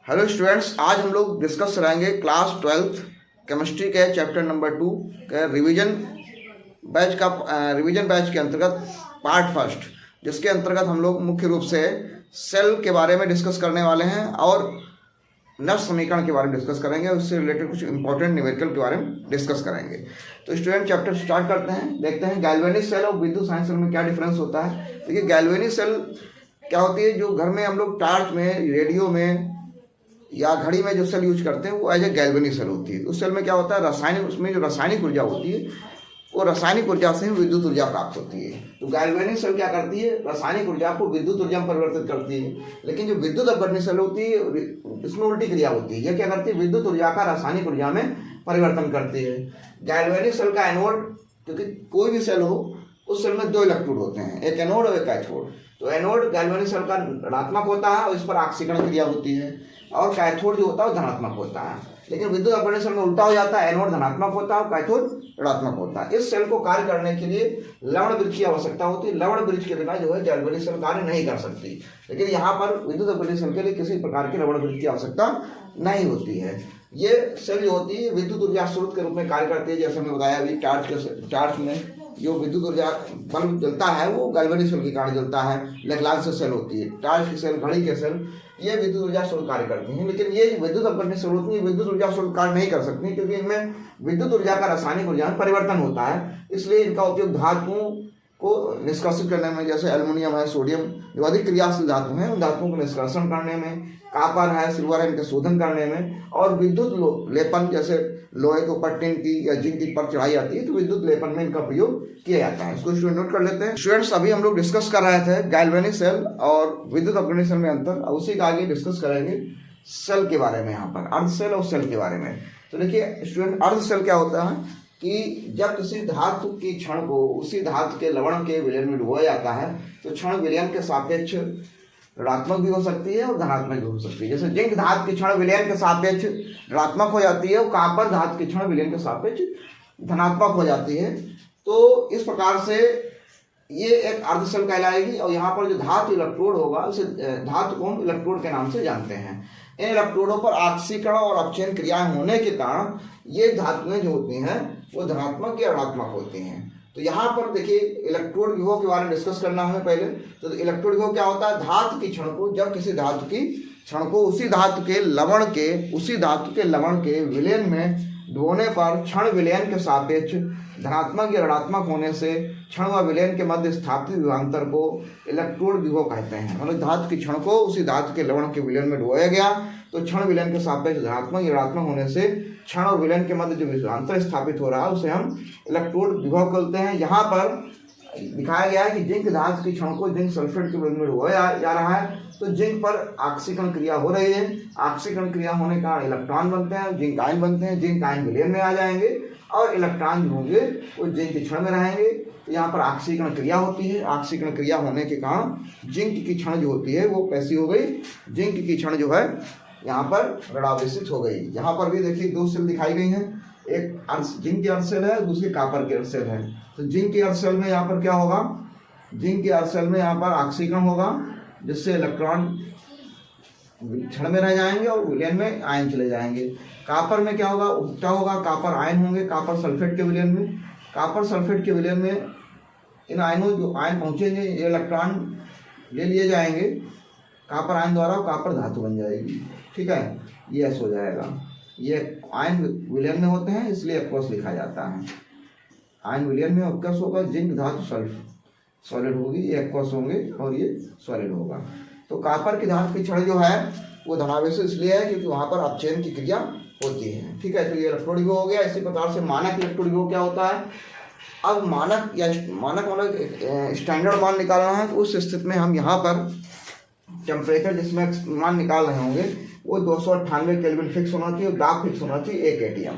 Hello students, आज हम लोग डिस्कस करेंगे क्लास 12th केमिस्ट्री के चैप्टर नंबर 2 के रिवीजन बैच के अंतर्गत पार्ट फर्स्ट, जिसके अंतर्गत हम लोग मुख्य रूप से सेल के बारे में डिस्कस करने वाले हैं और नष्ट समीकरण के बारे में डिस्कस करेंगे और उससे रिलेटेड कुछ इंपॉर्टेंट न्यूमेरिकल के बारे में डिस्कस करेंगे। तो स्टूडेंट चैप्टर स्टार्ट करते हैं, देखते हैं गैल्वेनिक सेल और विद्युत साइंस सेल में क्या डिफरेंस होता है। देखिए, गैल्वेनिक सेल क्या होती है, जो घर में हम लोग टार्च में, रेडियो में या घड़ी में जो सेल यूज करते हैं वो एज ए गैल्वेनिक सेल होती है। उस सेल में क्या होता है, रासायनिक, उसमें जो रासायनिक ऊर्जा होती है वो रासायनिक ऊर्जा से विद्युत ऊर्जा प्राप्त होती है। तो गैल्वेनिक सेल क्या करती है, रासायनिक ऊर्जा को विद्युत ऊर्जा में परिवर्तित करती है। लेकिन जो विद्युत अपवर्तनीय सेल होती है इसमें उल्टी क्रिया होती है। यह क्या करती है, विद्युत ऊर्जा का रासायनिक ऊर्जा में परिवर्तन करती है। गैल्वेनिक सेल का एनोड, क्योंकि कोई भी सेल हो उस सेल में दो इलेक्ट्रोड होते हैं, एक एनोड और एक कैथोड। तो एनोड गैल्वेनिक सेल का ऋणात्मक होता है और इस पर ऑक्सीकरण क्रिया होती है, और कैथोड जो होता है वो धनात्मक होता है। लेकिन विद्युत अपवर्तनीय सेल में उल्टा हो जाता है, एनोड धनात्मक होता है और कैथोड ऋणात्मक होता है। इस सेल को कार्य करने के लिए लवण वृत्त की आवश्यकता होती है। लवण वृत्त के बिना जो है गैल्वेनिक सेल कार्य नहीं कर सकती। लेकिन यहाँ पर विद्युत अपवर्तनीय सेल के लिए किसी प्रकार की लवण वृत्त की आवश्यकता नहीं होती है। ये सेल जो होती है विद्युत ऊर्जा स्रोत के रूप में कार्य करती है। जैसे हमने बताया अभी, टार्च में जो विद्युत ऊर्जा बल्ब जलता है वो गैल्वेनिक सेल के कारण जलता है। लेग्रांज सेल होती है, टार्च की सेल, घड़ी के सेल, ये विद्युत ऊर्जा स्रोत कार्य करती हैं। लेकिन ये विद्युत अपवर्तनीय सेल होती है, विद्युत ऊर्जा स्रोत कार्य नहीं कर सकती, क्योंकि इनमें विद्युत ऊर्जा का रासायनिक ऊर्जा में परिवर्तन होता है। इसलिए इनका उपयोग धातुओं को निष्कासित करने में, जैसे एल्युमिनियम है, सोडियम, जो अधिक क्रियाशील धातु हैं उन धातुओं को निष्कर्षण करने में, कापर है, सिल्वर है, इनके शोधन करने में, और विद्युत लेपन, जैसे लोहे के ऊपर टिन की या जिंक की परत चढ़ाई जाती है तो विद्युत लेपन में इनका प्रयोग किया जाता है। इसको स्टूडेंट नोट कर लेते हैं। स्टूडेंट्स, अभी हम लोग डिस्कस कर रहे थे गैल्वेनिक सेल और विद्युत अपवर्तनीय सेल में अंतर, और उसी का आगे डिस्कस करेंगे सेल के बारे में, यहाँ पर अर्ध सेल और सेल के बारे में। तो देखिए स्टूडेंट, अर्ध सेल क्या होता है कि जब किसी धातु की क्षण को उसी धातु के लवण के विलयन में डुबोया जाता है तो क्षण विलयन के सापेक्ष ऋणात्मक भी हो सकती है और धनात्मक भी हो सकती है। जैसे जिंक धातु की क्षण विलयन के सापेक्ष ऋणात्मक हो जाती है और कापर धातु की क्षण विलयन के सापेक्ष धनात्मक हो जाती है। तो इस प्रकार से ये एक अर्ध सेल कहलाएगी। और यहाँ पर जो धातु इलेक्ट्रोड होगा उसे धातु को हम इलेक्ट्रोड के नाम से जानते हैं। इन इलेक्ट्रोडों पर ऑक्सीकरण और अपचयन क्रियाएं होने के कारण ये धातुएं जो होती हैं वो धनात्मक या ऋणात्मक होती हैं। तो यहाँ पर देखिए, इलेक्ट्रोड विभव के बारे में डिस्कस करना हमें पहले। तो इलेक्ट्रोड विभव क्या होता है, धातु की क्षण को, जब किसी धातु की क्षण को उसी धातु के लवण के विलयन में डुबोने पर क्षण विलयन के सापेक्ष धनात्मक या ऋणात्मक होने से क्षण व विलयन के मध्य स्थापित विभवांतर को इलेक्ट्रोड विभव कहते हैं। मतलब धातु की क्षण को उसी धातु के लवण के विलयन में डुबोया गया तो क्षण विलयन के सापेक्ष धनात्मक या ऋणात्मक होने से क्षण और विलयन के मध्य जो विभवांतर स्थापित हो रहा है उसे हम इलेक्ट्रोड विभव कहते हैं। यहाँ पर दिखाया गया है कि जिंक धातु की क्षण को जिंक सल्फेट के विलयन में डुबोया जा रहा है तो जिंक पर ऑक्सीकरण क्रिया हो रही है। ऑक्सीकरण क्रिया होने के कारण इलेक्ट्रॉन बनते हैं, जिंक आयन बनते हैं। जिंक आयन विलयन में आ जाएंगे और इलेक्ट्रॉन जो होंगे वो जिंक के क्षण में रहेंगे। तो यहाँ पर ऑक्सीकरण क्रिया होती है। ऑक्सीकरण क्रिया होने के कारण जिंक की क्षण जो होती है वो कैसी हो गई, जिंक की क्षण जो है यहाँ पर ऋणावेशित हो गई। यहाँ पर भी देखिए दो सेल दिखाई गई हैं, एक जिंक की अर्ध सेल है, दूसरी कापर की अर्ध सेल है। तो जिंक की अर्ध सेल में यहाँ पर क्या होगा, जिंक की अर्ध सेल में यहाँ पर ऑक्सीकरण होगा जिससे इलेक्ट्रॉन क्षण में रह जाएंगे और विलयन में आयन चले जाएंगे। कापर में क्या होगा, उल्टा होगा, कापर आयन होंगे कापर सल्फेट के विलयन में। कापर सल्फेट के विलयन में इन आयनों, जो आयन पहुंचेंगे, ये इलेक्ट्रॉन ले लिए जाएंगे कापर आयन द्वारा और कापर धातु बन जाएगी। ठीक है, ये ऐसा हो जाएगा। ये आयन विलयन में होते हैं इसलिए एक्वस लिखा जाता है। आयन विलयन में एक्वस होगा, जिंक धातु सॉलिड होगी, ये एक्वस होंगे और ये सॉलिड होगा। तो कापर की धातु की क्षण जो है वो धनावेशित इसलिए है क्योंकि वहाँ पर अपचयन की क्रिया होती है। ठीक है, तो ये इलेक्ट्रोड विभव हो गया। इसी प्रकार से मानक इलेक्ट्रोड विभव क्या होता है। अब मानक मतलब स्टैंडर्ड मान निकालना है तो उस स्थिति में हम यहाँ पर टेम्परेचर जिसमें मान निकाल रहे होंगे वो 298 केल्विन फिक्स होना चाहिए और दाब फिक्स होना चाहिए 1 एटीएम।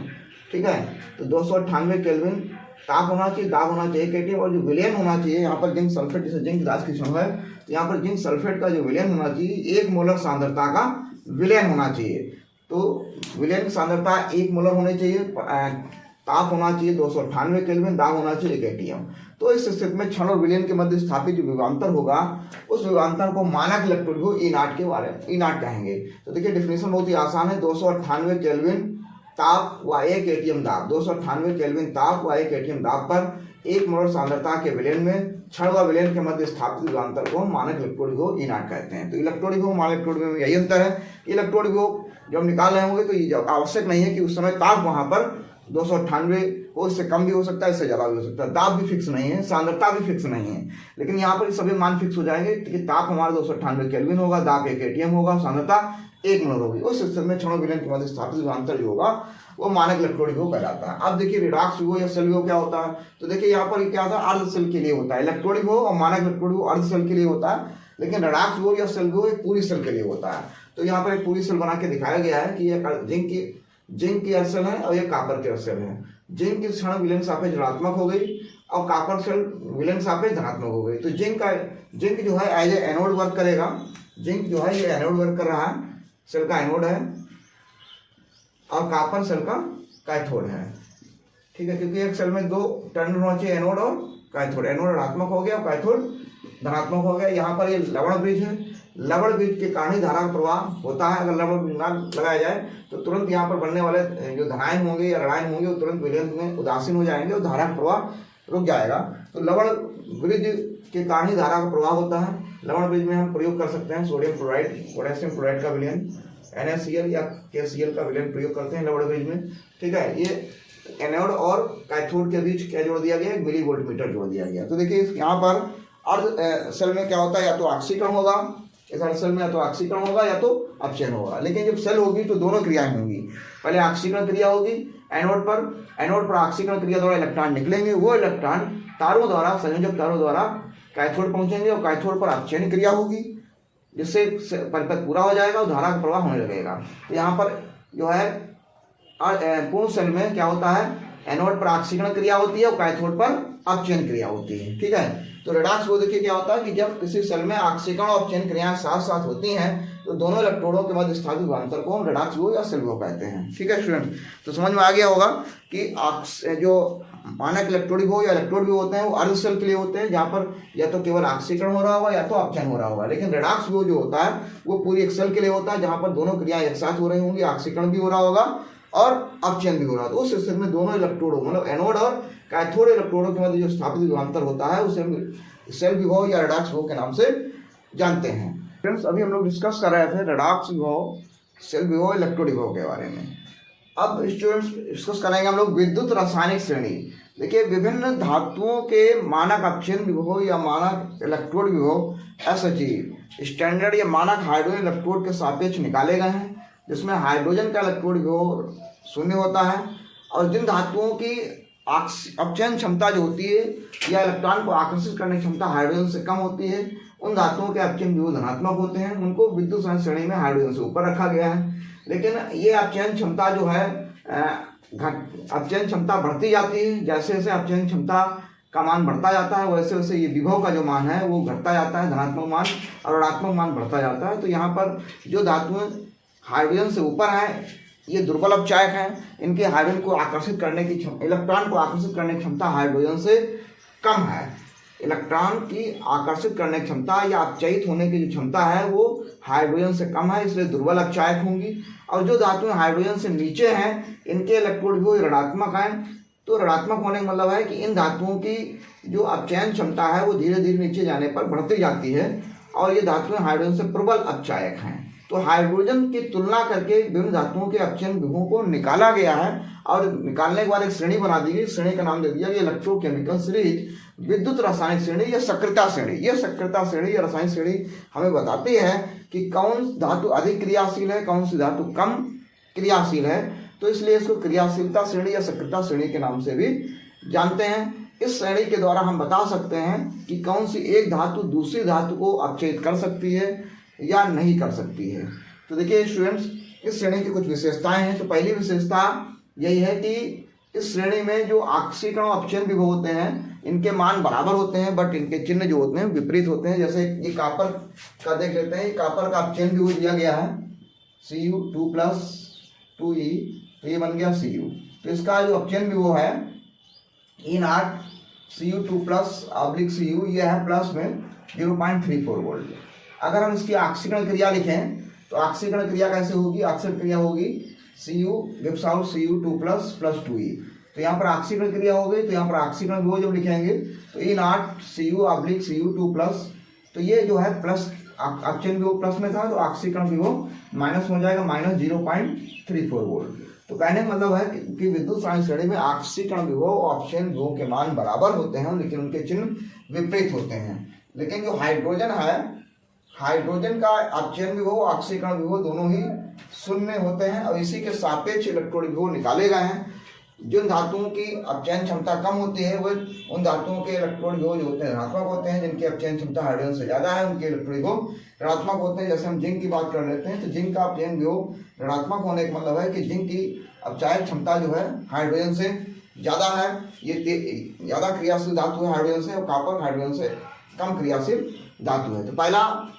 ठीक है, तो 298 केल्विन ताप होना चाहिए, दाब होना चाहिए 1 एटीएम, और जो विलयन होना चाहिए यहाँ पर जिंक सल्फेट, जैसे जिंक धातु की क्षण है तो यहाँ पर जिंक सल्फेट का जो विलयन होना चाहिए 1 मोलर सांद्रता का विलयन होना चाहिए। तो विलयन की सांद्रता 1 मोलर होनी चाहिए ताप होना चाहिए 298 केल्विन, दाब होना चाहिए 1 एटीएम। तो इस स्थिति में क्षण और विलयन के मध्य स्थापित जो विभवांतर होगा उस विभवांतर को मानक इलेक्ट्रोड विभव ई नॉट के बारे में ई नॉट कहेंगे। तो देखिए डेफिनेशन बहुत ही आसान है, 298 केल्विन ताप व 1 एटीएम दाब, 298 केल्विन ताप व 1 एटीएम दाब पर 1 मोलर सांद्रता के विलयन में क्षण व विलयन के मध्य स्थापित विभवांतर को मानक इलेक्ट्रोड विभव ई नॉट कहते हैं। तो इलेक्ट्रोड विभव मानक इलेक्ट्रोड विभव में यही अंतर है। इलेक्ट्रोड विभव जब हम निकाल रहे होंगे तो ये आवश्यक नहीं है कि उस समय ताप वहां पर 298 हो, इससे कम भी हो सकता है, इससे ज्यादा भी हो सकता है, दाब भी फिक्स नहीं है, सांद्रता भी फिक्स नहीं है, लेकिन यहाँ पर सभी मान फिक्स हो जाएंगे कि ताप हमारा 298 केल्विन होगा, दाब 1 एटीएम होगा, सांद्रता 1 मोलर होगी। उस स्थिति में क्षण विलयन के मध्य स्थापित विभवांतर जो होगा वो मानक इलेक्ट्रोड विभव कहलाता है। अब देखिए रिडॉक्स विभव या सेल विभव क्या होता है। तो देखिए यहाँ पर क्या था, अर्ध सेल के लिए होता है इलेक्ट्रोड विभव और मानक इलेक्ट्रोड विभव अर्ध सेल के लिए होता है, लेकिन रिडॉक्स विभव या सेल विभव एक पूरी सेल के लिए होता है। तो यहाँ पर एक पूरी सेल बना के दिखाया गया है कि ये जिंक की अर्ध सेल है और ये कॉपर की अर्ध सेल है। जिंक की क्षण विलयन सापेक्ष ऋणात्मक हो गई और कॉपर सेल विलयन सापेक्ष धनात्मक हो गई। तो जिंक जो है एज ए एनोड वर्क करेगा, जिंक जो है ये एनोड वर्क कर रहा है, सेल का एनोड है, और कॉपर सेल का कैथोड है। ठीक है, क्योंकि एक सेल में 2 टर्मिनल होना चाहिए, एनोड और कैथोड। एनोड ऋणात्मक हो गया, कैथोड धनात्मक हो गया। यहाँ पर ये लवण ब्रिज है, लवण ब्रिज के कारण ही धारा का प्रवाह होता है। अगर लवण ब्रिज ना लगाया जाए तो तुरंत यहाँ पर बनने वाले जो धनायन होंगे या ऋणायन होंगे वो तुरंत विलयन में उदासीन हो जाएंगे और धारा का प्रवाह रुक जाएगा। तो लवण ब्रिज के कारण ही धारा का प्रवाह होता है। लवण ब्रिज में हम प्रयोग कर सकते हैं सोडियम क्लोराइड, पोटेशियम क्लोराइड का विलयन, NaCl या KCl का विलयन प्रयोग करते हैं लवण ब्रिज में। ठीक है, ये एनोड और कैथोड के बीच क्या जोड़ दिया गया, 1 मिली वोल्ट मीटर जोड़ दिया गया। तो देखिए यहाँ पर अर्ध सेल में क्या होता है, या तो ऑक्सीकरण होगा, इस अर्ध सेल में या तो ऑक्सीकरण होगा या तो अपचयन होगा। लेकिन जब सेल होगी तो दोनों क्रियाएं होंगी। पहले ऑक्सीकरण क्रिया होगी एनोड पर ऑक्सीकरण क्रिया द्वारा इलेक्ट्रॉन निकलेंगे, वो इलेक्ट्रॉन तारों द्वारा, संयोजक तारों द्वारा कैथोड पहुंचेंगे और कैथोड पर अपचयन क्रिया होगी, जिससे परिपथ पूरा हो जाएगा और धारा का प्रवाह होने लगेगा। तो यहाँ पर जो है पूर्ण सेल में क्या होता है, एनोड पर ऑक्सीकरण क्रिया होती है और कैथोड पर अपचयन क्रिया होती है। ठीक है, तो रिडॉक्स वो देखिए क्या होता है कि जब किसी सेल में ऑक्सीकरण और अपचयन क्रियाएं साथ साथ होती हैं तो दोनों इलेक्ट्रोडों के मध्य स्थापित विभवांतर को हम रिडॉक्स विभव या सेल विभव कहते हैं। ठीक है स्टूडेंट, तो समझ में आ गया होगा कि जो मानक इलेक्ट्रोड विभव या इलेक्ट्रोड विभव होते हैं वो अर्ध सेल के लिए होते हैं, जहाँ पर या तो केवल ऑक्सीकरण हो रहा होगा या तो अपचयन हो रहा होगा। लेकिन रिडॉक्स विभव जो होता है वो पूरी एक सेल के लिए होता है, जहाँ पर दोनों क्रियाएं एक साथ हो रही होंगी, ऑक्सीकरण भी हो रहा होगा और अपचयन भी हो रहा है। तो उस स्थिति में दोनों इलेक्ट्रोडों मतलब एनोड और कैथोड इलेक्ट्रोडों के मध्य जो स्थापित विभवांतर होता है उसे हम सेल विभव या रिडॉक्स विभव के नाम से जानते हैं। फ्रेंड्स, अभी हम लोग डिस्कस कर रहे थे रिडॉक्स विभव, सेल विभव, इलेक्ट्रोड विभव के बारे में। अब स्टूडेंट्स डिस्कस करेंगे हम लोग विद्युत रासायनिक श्रेणी। देखिए विभिन्न धातुओं के मानक अपचयन विभव या मानक इलेक्ट्रोड विभव एसएचई स्टैंडर्ड या मानक हाइड्रोजन इलेक्ट्रोड के सापेक्ष निकाले गए हैं, जिसमें हाइड्रोजन का इलेक्ट्रोड विभव 0 होता है और जिन धातुओं की अपचयन क्षमता जो होती है या इलेक्ट्रॉन को आकर्षित करने की क्षमता हाइड्रोजन से कम होती है उन धातुओं के अपचयन विभव धनात्मक होते हैं, उनको विद्युत रासायनिक श्रेणी में हाइड्रोजन से ऊपर रखा गया है। लेकिन ये अपचयन क्षमता जो है अपचयन क्षमता बढ़ती जाती है, जैसे जैसे अपचयन क्षमता का मान बढ़ता जाता है वैसे वैसे ये विभव का जो मान है वो घटता जाता है, धनात्मक मान और ऋणात्मक मान बढ़ता जाता है। तो यहाँ पर जो धातुएं हाइड्रोजन से ऊपर हैं ये दुर्बल अपचायक हैं, इनके हाइड्रोजन को आकर्षित करने की इलेक्ट्रॉन को आकर्षित करने की क्षमता हाइड्रोजन से कम है। इलेक्ट्रॉन की आकर्षित करने की क्षमता या अपचयित होने की जो क्षमता है वो हाइड्रोजन से कम है, इसलिए दुर्बल अपचायक होंगी। और जो धातुएं हाइड्रोजन से नीचे हैं इनके इलेक्ट्रोड विभव ऋणात्मक हैं। तो ऋणात्मक होने का मतलब है कि इन धातुओं की जो अपचयन क्षमता है वो धीरे धीरे नीचे जाने पर बढ़ती जाती है और ये धातुएं हाइड्रोजन से प्रबल अपचायक हैं। तो हाइड्रोजन की तुलना करके विभिन्न धातुओं के अपचयन विभवों को निकाला गया है और निकालने के बाद एक श्रेणी बना दी गई। श्रेणी का नाम दे दिया गया इलेक्ट्रोकेमिकल सीरीज विद्युत रासायनिक श्रेणी या सक्रियता श्रेणी। यह सक्रियता श्रेणी या रासायनिक श्रेणी हमें बताती है कि कौन धातु अधिक क्रियाशील है, कौन सी धातु कम क्रियाशील है। तो इसलिए इसको क्रियाशीलता श्रेणी या सक्रियता श्रेणी के नाम से भी जानते हैं। इस श्रेणी के द्वारा हम बता सकते हैं कि कौन सी एक धातु दूसरी धातु को अपचयित कर सकती है या नहीं कर सकती है। तो देखिए स्टूडेंट्स इस श्रेणी की कुछ विशेषताएं हैं। तो पहली विशेषता यही है कि इस श्रेणी में जो ऑक्सीकरण और अपचयन विभव होते हैं इनके मान बराबर होते हैं, बट इनके चिन्ह जो होते हैं विपरीत होते हैं। जैसे ये कॉपर का देख लेते हैं, कॉपर का अपचयन विभव दिया गया है Cu2+2e तो ये बन गया Cu। तो इसका जो अपचयन विभव है E0 Cu2+/Cu, ये है प्लस में 0.34 वोल्ट। अगर हम इसकी ऑक्सीकरण क्रिया लिखें तो ऑक्सीकरण क्रिया कैसे होगी? ऑक्सीकरण क्रिया होगी Cu gives out Cu2+ + 2E। तो यहाँ पर ऑक्सीकरण क्रिया हो गई, तो यहाँ पर ऑक्सीकरण विभव जब लिखेंगे तो E0 Cu/Cu2+, तो ये जो है प्लस, अपचयन विभव प्लस में था तो ऑक्सीकरण विभव माइनस हो जाएगा, -0.34 वोल्ट। तो कहने का मतलब है कि विद्युत सारणी श्रेणी में ऑक्सीकरण विभव और अपचयन विभव के मान बराबर होते हैं, लेकिन उनके चिन्ह विपरीत होते हैं। लेकिन जो हाइड्रोजन है, हाइड्रोजन का अपचयन विभव और ऑक्सीकरण विभव दोनों ही शून्य होते हैं और इसी के सापेक्ष इलेक्ट्रॉन विभव निकाले गए हैं। जिन धातुओं की अपचयन क्षमता कम होती है वे उन धातुओं के इलेक्ट्रॉन विभव जो होते हैं ऋणात्मक होते हैं, जिनकी अपचयन क्षमता हाइड्रोजन से ज्यादा है उनके इलेक्ट्रॉन विभव ऋणात्मक होते हैं। जैसे हम जिंक की बात कर लेते हैं तो जिंक का अपचयन विभव ऋणात्मक होने का मतलब है कि जिंक की अपचयन क्षमता जो है हाइड्रोजन से ज्यादा है, ये ज्यादा क्रियाशील धातु है हाइड्रोजन से, और कॉपर हाइड्रोजन से कम क्रियाशील धातु है। तो पहला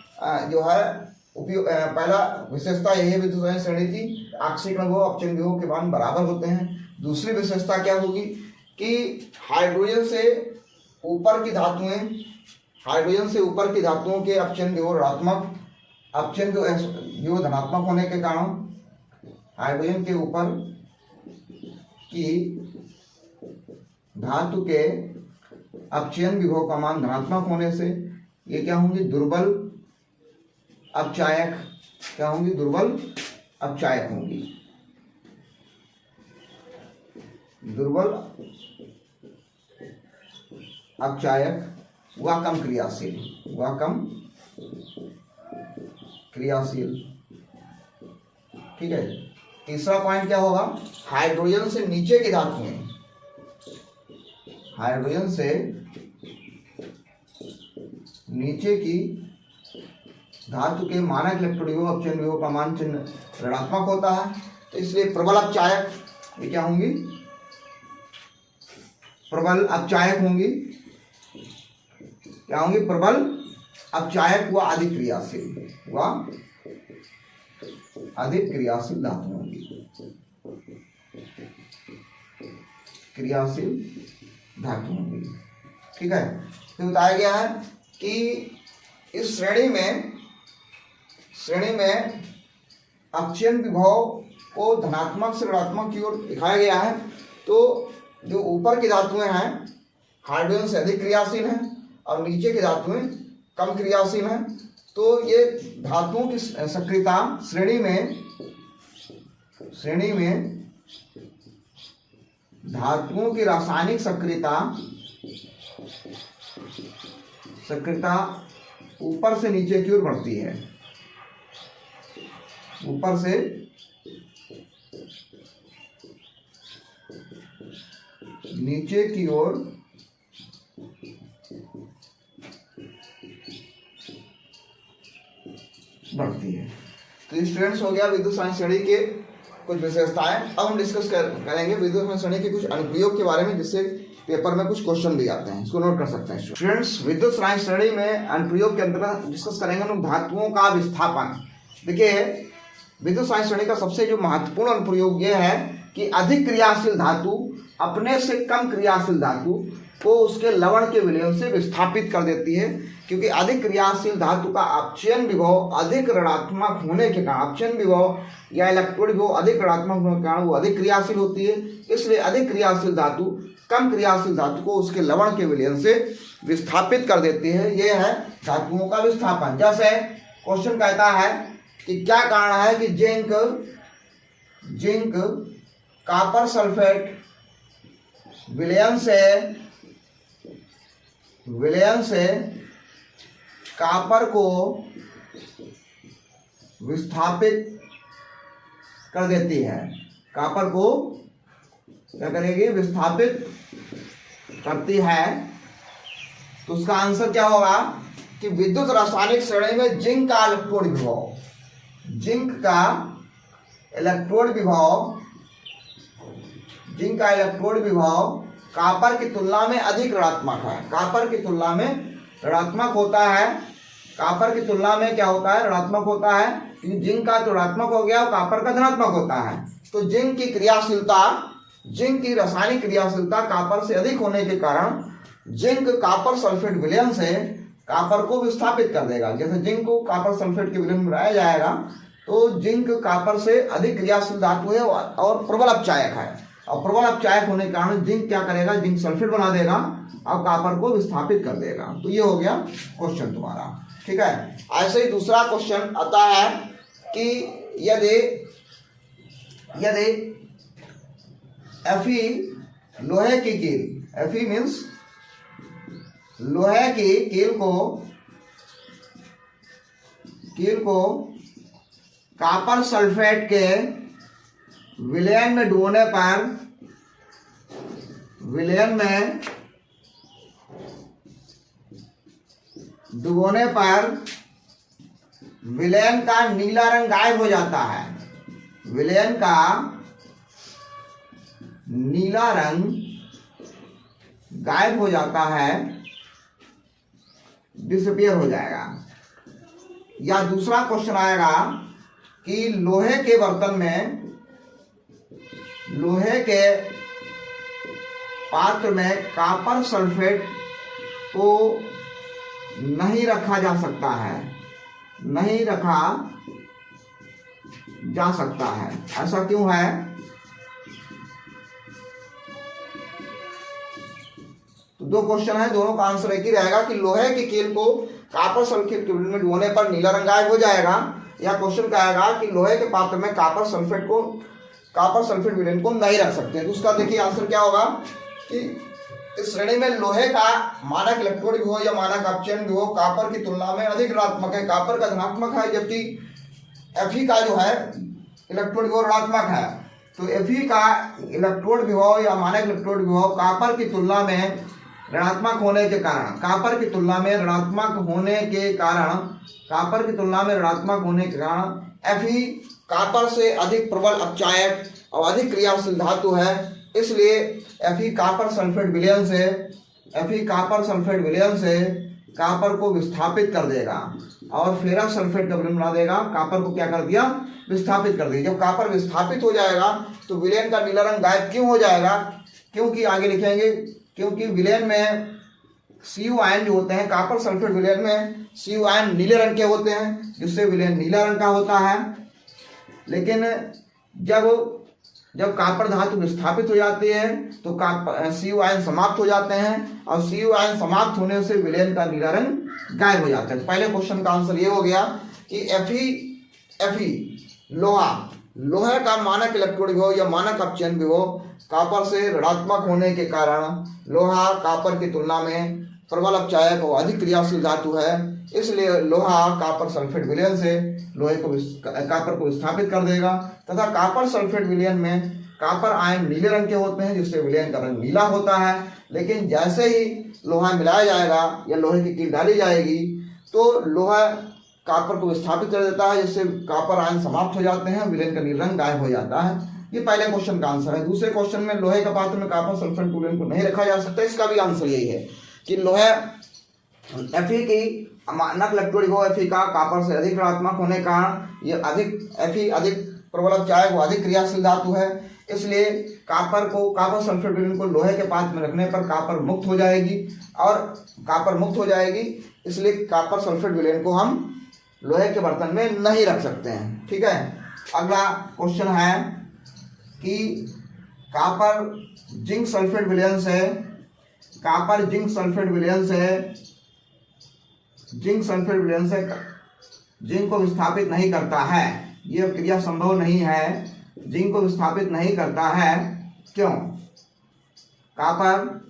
जो है उपयोग, पहला विशेषता यही है विद्युत सारणी श्रेणी की, ऑक्सीकरण विभव अपचयन विभव के मान बराबर होते हैं। दूसरी विशेषता क्या होगी कि हाइड्रोजन से ऊपर की धातुएं, हाइड्रोजन से ऊपर की धातुओं के अपचयन विभव ऋणात्मक, अपचयन विभव धनात्मक होने के कारण हाइड्रोजन के ऊपर की धातु के अपचयन विभव का मान धनात्मक होने से ये क्या होंगे? दुर्बल अपचायक। क्या होंगी? दुर्बल अपचायक होंगी। दुर्बल अपचायक व कम क्रियाशील, व कम क्रियाशील। ठीक है। तीसरा पॉइंट क्या होगा? हाइड्रोजन से नीचे की धातुएं, हाइड्रोजन से नीचे की धातु के मानक इलेक्ट्रॉन विभव अपचयन विभव का मान चिन्ह ऋणात्मक होता है, तो इसलिए प्रबल अपचायक ये क्या होंगी? प्रबल अपचायक होंगी। क्या होंगी? प्रबल अपचायक व अधिक क्रियाशील, व अधिक क्रियाशील धातु होंगी, क्रियाशील धातु होंगी। ठीक है। तो बताया गया है कि इस श्रेणी में अपचयन विभव को धनात्मक से ऋणात्मक की ओर दिखाया गया है। तो जो ऊपर की धातुएं हैं हाइड्रोजन से अधिक क्रियाशील हैं और नीचे की धातुएं कम क्रियाशील हैं। तो ये धातुओं की सक्रियता श्रेणी में धातुओं की रासायनिक सक्रियता ऊपर से नीचे की ओर बढ़ती है, ऊपर से नीचे की ओर बढ़ती है। तो स्टूडेंट्स हो गया विद्युत सारणी श्रेणी के कुछ विशेषताएं। अब हम डिस्कस करेंगे विद्युत श्रेणी के कुछ अनुप्रयोग के बारे में, जिससे पेपर में कुछ क्वेश्चन भी आते हैं, इसको नोट कर सकते हैं स्टूडेंट्स। विद्युत सारणी श्रेणी में अनुप्रयोग के अंतर्गत डिस्कस करेंगे हम धातुओं का विस्थापन। देखिए विद्युत सारणी श्रेणी का सबसे जो महत्वपूर्ण अनुप्रयोग यह है कि अधिक क्रियाशील धातु अपने से कम क्रियाशील धातु को उसके लवण के विलयन से विस्थापित कर देती है, क्योंकि अधिक क्रियाशील धातु का अपचयन विभव अधिक ऋणात्मक होने के कारण, अपचयन विभव या इलेक्ट्रॉन विभव अधिक ऋणात्मक होने के कारण वो अधिक क्रियाशील होती है। इसलिए अधिक क्रियाशील धातु कम क्रियाशील धातु को उसके लवण के विलयन से विस्थापित कर देती है। यह है धातुओं का विस्थापन। जैसे क्वेश्चन कहता है कि क्या कारण है कि जिंक कॉपर सल्फेट विलयन से कॉपर को विस्थापित कर देती है, कॉपर को क्या करेगी? विस्थापित करती है। तो उसका आंसर क्या होगा कि विद्युत रासायनिक श्रेणी में जिंक का इलेक्ट्रोड विभव कॉपर की तुलना में अधिक ऋणात्मक है, कॉपर की तुलना में ऋणात्मक होता है। कॉपर की तुलना में क्या होता है? ऋणात्मक होता है, क्योंकि जिंक का तो ऋणात्मक हो गया और कॉपर का धनात्मक होता है। तो जिंक की क्रियाशीलता, जिंक की रासायनिक क्रियाशीलता कापर से अधिक होने के कारण जिंक कापर सल्फेट विलयन से कापर को विस्थापित कर देगा। जैसे जिंक को कापर सल्फेट के विलयन में बनाया जाएगा तो जिंक कापर से अधिक क्रियाशील धातु है और प्रबल अपचायक है, और प्रबल अपचायक होने के कारण जिंक क्या करेगा, जिंक सल्फेट बना देगा और कापर को विस्थापित कर देगा। तो ये हो गया क्वेश्चन तुम्हारा, ठीक है। ऐसे ही दूसरा क्वेश्चन आता है कि यदि Fe लोहे की कील, Fe मीन्स लोहे की कील को कॉपर सल्फेट के विलयन में डुबोने पर विलयन का नीला रंग गायब हो जाता है। विलयन का नीला रंग गायब हो जाता है, डिसअपियर हो जाएगा। या दूसरा क्वेश्चन आएगा कि लोहे के बर्तन में, लोहे के पात्र में कॉपर सल्फेट को नहीं रखा जा सकता है, नहीं रखा जा सकता है, ऐसा क्यों है? तो दो क्वेश्चन है, दोनों का आंसर एक ही रहेगा कि लोहे की कील को कॉपर सल्फेट के विलयन में डुबोने पर नीला रंग गायब हो जाएगा। या क्वेश्चन का आएगा कि लोहे के पात्र में कॉपर सल्फेट विलयन को नहीं रख सकते। तो उसका देखिए आंसर क्या होगा कि इस श्रेणी में लोहे का मानक इलेक्ट्रोड विभव या मानक अपचयन विभव कॉपर की तुलना में अधिक ऋणात्मक है, कॉपर का धनात्मक है, जबकि Fe का जो है इलेक्ट्रोड विभव ऋणात्मक है। तो Fe का इलेक्ट्रोड विभव या मानक इलेक्ट्रोड विभव कॉपर की तुलना में ऋणात्मक होने के कारण, कॉपर की तुलना में ऋणात्मक होने के कारण Fe कॉपर से अधिक प्रबल अपचायक और अधिक क्रियाशील धातु है, इसलिए Fe कॉपर सल्फेट विलयन से कॉपर को विस्थापित कर देगा और फेरस सल्फेट का विलयन बना देगा। कॉपर को क्या कर दिया, विस्थापित कर दिया। जब कॉपर विस्थापित हो जाएगा तो विलयन का नीला रंग गायब क्यों हो जाएगा? क्योंकि आगे लिखेंगे, क्योंकि विलयन में Cu आयन जो होते हैं, कॉपर सल्फेट विलयन में Cu आयन नीले रंग के होते हैं, जिससे विलयन नीला रंग का होता है। लेकिन जब कॉपर धातु विस्थापित हो जाती है तो Cu आयन समाप्त हो जाते हैं, और Cu आयन समाप्त होने से विलयन का नीला रंग गायब हो जाता है। तो पहले क्वेश्चन का आंसर ये हो गया कि Fe लोहे का मानक इलेक्ट्रोड विभव या मानक अपचयन विभव कॉपर से ऋणात्मक होने के कारण लोहा कॉपर की तुलना में प्रबल अपचायक और अधिक क्रियाशील धातु है, इसलिए लोहा कॉपर सल्फेट विलयन से कॉपर को विस्थापित कर देगा। तथा कॉपर सल्फेट विलयन में कॉपर आयन नीले रंग के होते हैं, जिससे विलयन का रंग नीला होता है। लेकिन जैसे ही लोहा मिलाया जाएगा या लोहे की कील डाली जाएगी तो लोहा कॉपर को विस्थापित कर देता है, जिससे कॉपर आयन समाप्त हो जाते हैं, विलयन का नीला रंग गायब हो जाता है। ये पहले क्वेश्चन का आंसर है। दूसरे क्वेश्चन में लोहे के पात्र में कॉपर सल्फेट विलयन को नहीं रखा जा सकता, इसका भी आंसर यही है कि लोहे Fe की मानक इलेक्ट्रोड विभव Fe का कॉपर से अधिक ऋणात्मक होने का कारण ये Fe अधिक प्रबल अपचायक व अधिक क्रियाशील धातु है, इसलिए कॉपर सल्फेट विलयन को लोहे के पात्र में रखने पर कॉपर मुक्त हो जाएगी, इसलिए कॉपर सल्फेट विलयन को हम लोहे के बर्तन में नहीं रख सकते हैं। ठीक है, अगला क्वेश्चन है कि कॉपर जिंक सल्फेट विलयन से जिंक को विस्थापित नहीं करता है। यह क्रिया संभव नहीं है, जिंक को विस्थापित नहीं करता है। क्यों? कॉपर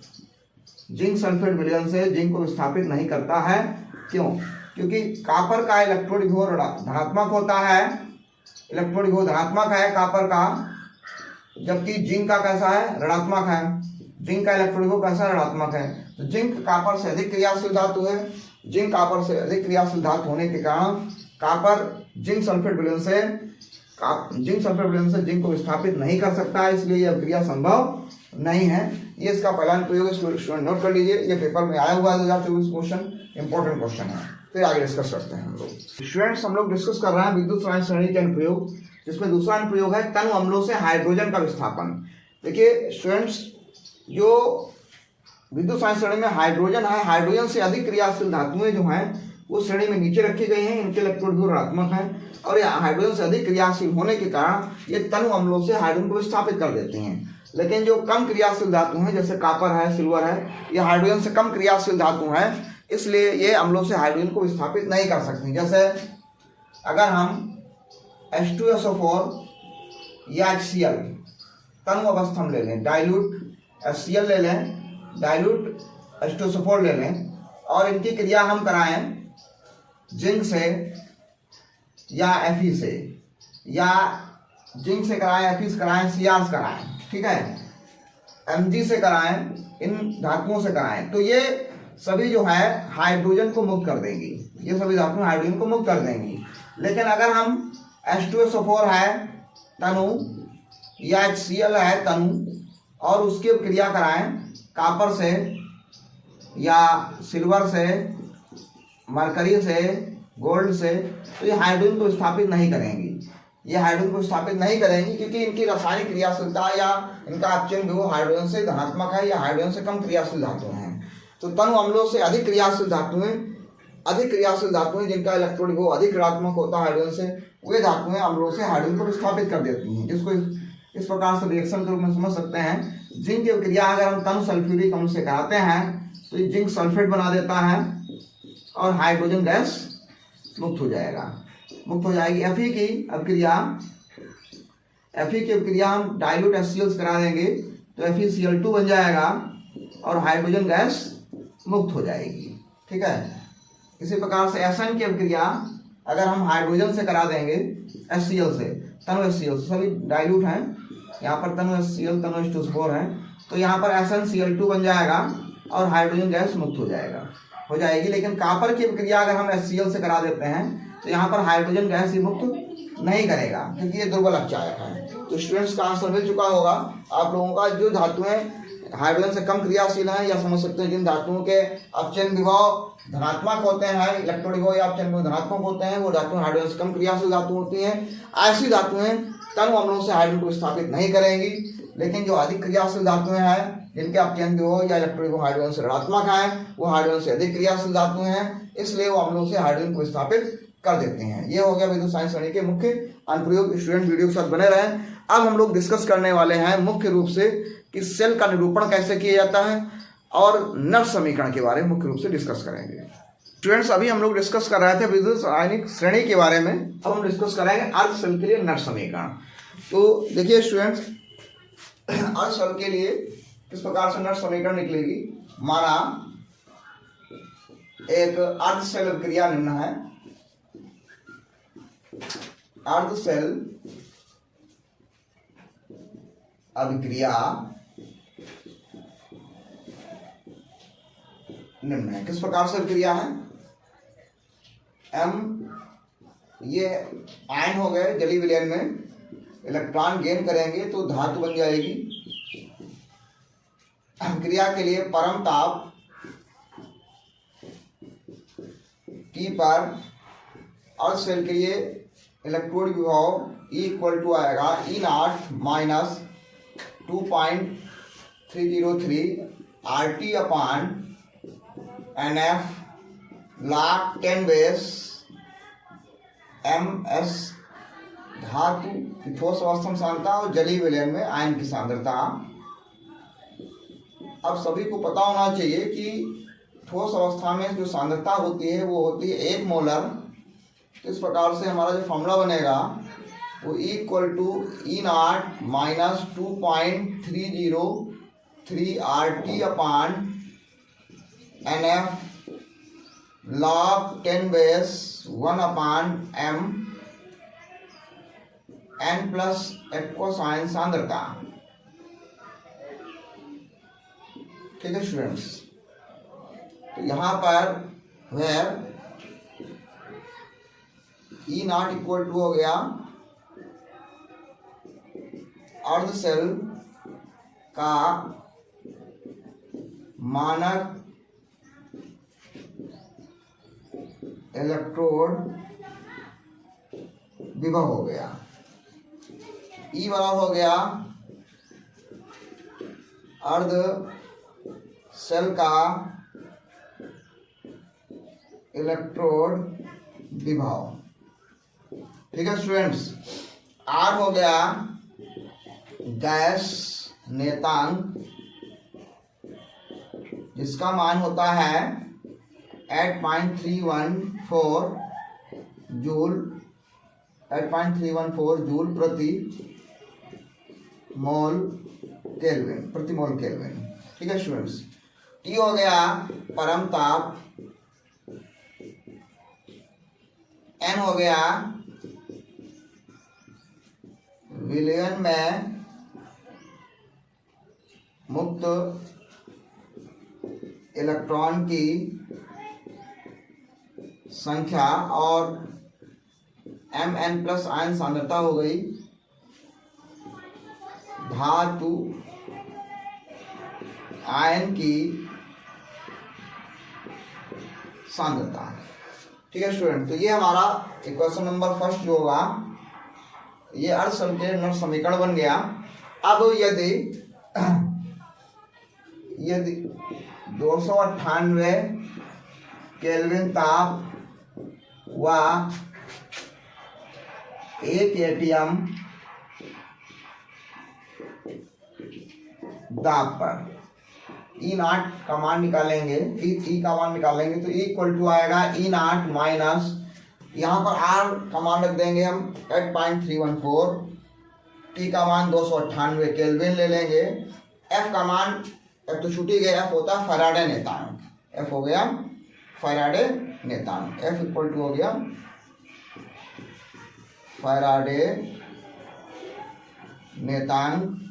जिंक सल्फेट विलयन से जिंक को विस्थापित नहीं करता है, क्यों? क्योंकि कॉपर का इलेक्ट्रोड विभव धनात्मक होता है, इलेक्ट्रोड विभव धनात्मक है कॉपर का, जबकि जिंक का कैसा है, ऋणात्मक है। जिंक का इलेक्ट्रोड विभव कैसा, ऋणात्मक है। तो जिंक कॉपर से अधिक क्रियाशील धातु है, जिंक कॉपर से अधिक क्रियाशील धातु होने के कारण कॉपर जिंक सल्फेट विलयन से जिंक को विस्थापित नहीं कर सकता है, इसलिए यह क्रिया संभव नहीं है। ये इसका पहला अनुप्रयोग स्टूडेंट नोट कर लीजिए, ये पेपर में आया हुआ है 2024 क्वेश्चन, इंपॉर्टेंट क्वेश्चन है। फिर आगे डिस्कस करते हैं हम लोग। स्टूडेंट्स, हम लोग डिस्कस कर रहे हैं विद्युत चुंबकीय श्रेणी के अनुप्रयोग। जिसमें दूसरा अनुप्रयोग है तनु अम्लों से हाइड्रोजन का विस्थापन। देखिए स्टूडेंट्स, जो विद्युत साइंस श्रेणी में हाइड्रोजन है, हाइड्रोजन से अधिक क्रियाशील धातुएं जो हैं वो श्रेणी में नीचे रखी गई हैं, इनके इलेक्ट्रॉन भी ऋणात्मक हैं और ये हाइड्रोजन से अधिक क्रियाशील होने के कारण ये तनु अम्लों से हाइड्रोजन को विस्थापित कर देती हैं। लेकिन जो कम क्रियाशील धातु हैं जैसे कॉपर है, सिल्वर है, ये हाइड्रोजन से कम क्रियाशील धातु हैं, इसलिए ये अम्लों से हाइड्रोजन को विस्थापित नहीं कर सकती। जैसे अगर हम H2SO4 या HCl तनु अवस्था में ले लें, डाइल्यूट HCl ले लें, डाइल्यूट H2SO4 ले लें और इनकी क्रिया हम कराएं जिंक से या Fe से, या जिंक से कराएं, Fe से कराएं, Cr से कराएं, ठीक है, Mg से कराएं, इन धातुओं से कराएं, तो ये सभी जो है हाइड्रोजन को मुक्त कर देंगी, ये सभी धातुएं हाइड्रोजन को मुक्त कर देंगी। लेकिन अगर हम H2SO4 है तनु या HCl है तनु और उसकी क्रिया कराएं कॉपर से या सिल्वर से, मरकरी से, गोल्ड से, तो ये हाइड्रोजन को स्थापित नहीं करेंगी, ये हाइड्रोजन को स्थापित नहीं करेंगी क्योंकि इनकी रासायनिक क्रियाशीलता या इनका अपचयन वो हाइड्रोजन से धनात्मक है या हाइड्रोजन से कम क्रियाशील धातु हैं। तो तनु अम्लों से अधिक क्रियाशील धातुएं जिनका इलेक्ट्रॉन वो अधिक ऋणात्मक होता है हाइड्रोजन से, वे धातुएं अम्लों से हाइड्रोजन को विस्थापित कर देती हैं, जिसको इस प्रकार से रिएक्शन के रूप में समझ सकते हैं। जिंक की क्रिया अगर हम तनु सल्फ्यूरिक अम्ल से कराते हैं तो ये जिंक सल्फेट बना देता है और हाइड्रोजन गैस मुक्त हो जाएगी। Fe की अभिक्रिया हम डाइल्यूट HCl से करा देंगे तो FeCl2 बन जाएगा और हाइड्रोजन गैस मुक्त हो जाएगी, ठीक है। इसी प्रकार से Sn की अभिक्रिया अगर हम हाइड्रोजन से करा देंगे HCl से, तनु HCl से, सभी डाइल्यूट हैं, यहाँ पर तनु HCl, तनु H2SO4 है, तो यहाँ पर SnCl2 बन जाएगा और हाइड्रोजन गैस मुक्त हो जाएगी। लेकिन कॉपर की अभिक्रिया अगर हम HCl से करा देते हैं तो यहाँ पर हाइड्रोजन गैस ही मुक्त नहीं करेगा क्योंकि ये दुर्बल अपचायक है। तो स्टूडेंट्स का आंसर मिल चुका होगा आप लोगों का। जो धातुएं हाइड्रोजन से कम क्रियाशील हैं या समझ सकते हैं जिन धातुओं के अपचयन विभव धनात्मक होते हैं, इलेक्ट्रॉन विभव या अपचयन विभव धनात्मक होते हैं, वो धातुएं हाइड्रोजन से कम क्रियाशील धातु होती हैं। ऐसी धातुएं तनु अम्लों से हाइड्रोजन को स्थापित नहीं करेंगी। लेकिन जो अधिक क्रियाशील धातुएं हैं जिनके अपचयन विभव या इलेक्ट्रॉन विभव हाइड्रोजन से ऋणात्मक है, वो हाइड्रोजन से अधिक क्रियाशील धातुएं हैं, इसलिए वो अम्लों से हाइड्रोजन को स्थापित कर देते हैं। ये हो गया विद्युत साइंस श्रेणी के मुख्य अनुप्रयोग। स्टूडेंट वीडियो के साथ बने रहें। अब हम लोग डिस्कस करने वाले हैं मुख्य रूप से कि सेल का निरूपण कैसे किया जाता है और नर्स समीकरण के बारे में मुख्य रूप से डिस्कस करेंगे। स्टूडेंट्स, अभी हम लोग डिस्कस कर रहे थे विद्युत रासायनिक श्रेणी के बारे में, अब हम डिस्कस करेंगे अर्ध सेल के लिए नर्स समीकरण। तो देखिए स्टूडेंट्स, अर्ध सेल के लिए किस प्रकार से नर्स समीकरण निकलेगी। माना एक अर्ध सेल अभिक्रिया निम्न है, अर्ध सेल अभिक्रिया निम्न है। किस प्रकार से अभिक्रिया है। M ये आयन हो गए, जलीय विलयन में इलेक्ट्रॉन गेन करेंगे तो धातु बन जाएगी। क्रिया के लिए परम ताप T पर अर्ध सेल के लिए इलेक्ट्रोड विभव E = आएगा E0 minus 2.303 RT/NF log 10 base ms धातु की ठोस अवस्था में सांद्रता और जलीय विलयन में आयन की सांद्रता। अब सभी को पता होना चाहिए कि ठोस अवस्था में जो सांद्रता होती है वो होती है 1 मोलर। तो इस प्रकार से हमारा जो फॉर्मूला बनेगा वो E E0 minus 2.303 RT/NF log 10 base 1/m n plus एक्वोसाइन सांद्रता। ठीक है स्टूडेंट्स, तो यहाँ पर वेयर E0 = हो गया अर्ध सेल का मानक इलेक्ट्रोड विभव हो गया। ई बराबर हो गया अर्ध सेल का इलेक्ट्रोड विभव। ठीक है स्टूडेंट्स। आर हो गया गैस नेतांक जिसका मान होता है 8.314 जूल प्रति मोल केल्विन। ठीक है स्टूडेंट्स। टी हो गया परम ताप, एन हो गया विलयन में मुक्त इलेक्ट्रॉन की संख्या और Mn प्लस आयन सांद्रता हो गई धातु आयन की सांद्रता। ठीक है स्टूडेंट। तो ये हमारा इक्वेशन नंबर फर्स्ट जो होगा ये अर्ध संकीर्ण समीकरण बन गया। अब यदि 298 केल्विन ताप व 1 एटीएम दाब पर ई नॉट का मान निकालेंगे, ई का मान निकालेंगे तो इक्वल टू आएगा ई नॉट माइनस, यहाँ पर आर का मान रख देंगे हम 8.314, टी का मान 298 केल्विन ले लेंगे, एफ का मान एफ तो छूटी गया, एफ होता है फैराडे नेतांक, एफ हो गया फैराडे नेतांक, एफ इक्वल टू हो गया फैराडे नेतांक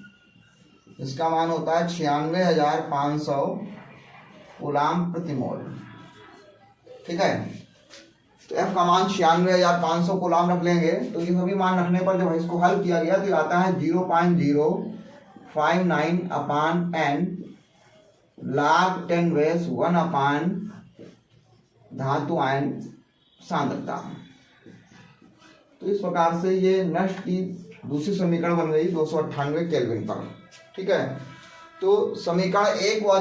इसका मान होता है 96,500 कूलाम प्रति मोल। ठीक है। तो एफ का मान 96,500 कूलाम रख लेंगे। तो ये सभी मान रखने पर जब इसको हल किया गया तो आता है 0.059 अपान n log 10⁻1 अपान धातु आयन सांद्रता। तो इस प्रकार से ये नष्ट की दूसरी समीकरण बन गई 298 केल्विन पर। ठीक है। तो समीकरण 1 व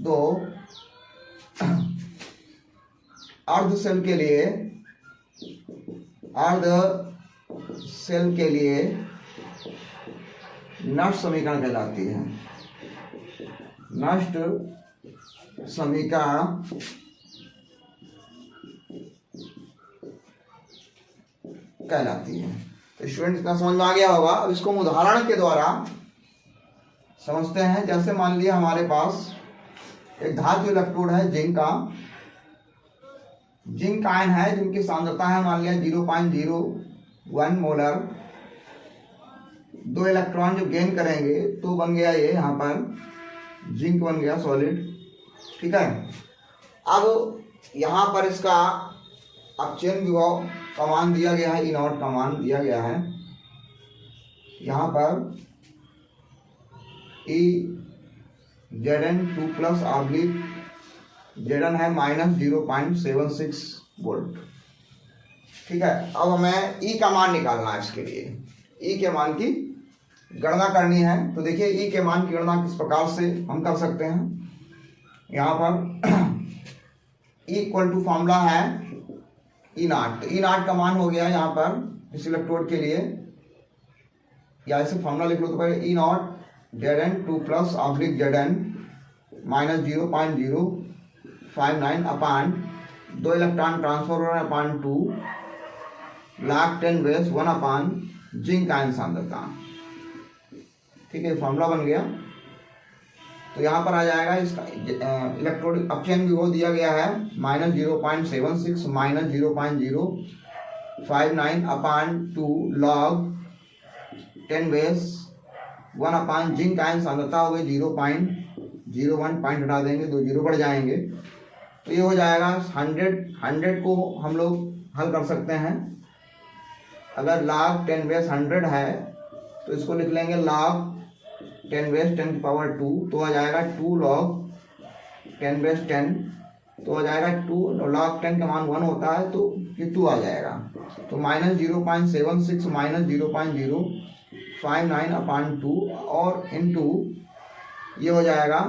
2 अर्ध सेल के लिए नष्ट समीकरण कहलाती है, नष्ट समीकरण कहलाती है। तो स्टूडेंट इतना समझ में आ गया होगा। अब इसको हम उदाहरण के द्वारा समझते हैं। जैसे मान लिया हमारे पास एक धातु इलेक्ट्रोड है जिंक आयन है जिनकी सांद्रता है मान लिया 0.01 मोलर। 2 इलेक्ट्रॉन जो गेन करेंगे तो बन गया ये यहाँ पर जिंक बन गया सॉलिड। ठीक है। अब यहाँ पर इसका अपचयन विभव का मान दिया गया है, ई नॉट का मान दिया गया है। यहाँ पर ई Zn2 प्लस ऑब्लिक Zn है -0.76 वोल्ट। ठीक है। अब हमें ई का मान निकालना है। इसके लिए ई के मान की गणना करनी है। तो देखिए ई के मान की गणना किस प्रकार से हम कर सकते हैं। यहाँ पर ई इक्वल टू फॉर्मूला है ई नॉट। ई नॉट का मान हो गया यहाँ पर इस इलेक्ट्रोड के लिए, या ऐसे फॉर्मूला लिख लो तो पहले E naught Zn2 plus oblique Zn -0.059 upon 2 electron transfer upon 2 log 10⁻1 upon zinc ion सांद्रता। ठीक है। फॉर्मूला बन गया। तो यहाँ पर आ जाएगा इसका इलेक्ट्रोड अपचयन विभव दिया गया है -0.76 -0.059 upon 2 log 10⁻1 upon zinc ion सांद्रता हो गई 0.01 पॉइंट हटा देंगे, 2 जीरो बढ़ जाएंगे। तो ये हो जाएगा 100 को हम लोग हल कर सकते हैं। अगर log 10⁻100 है तो इसको लिख लेंगे log 10⁻10⁻2 तो आ जाएगा 2 log 10⁻10 तो हो जाएगा 2, log 10 का मान 1 होता है तो ये 2 आ जाएगा। तो -0.76 माइनस 0.059 अपॉन 2 और इनटू ये हो जाएगा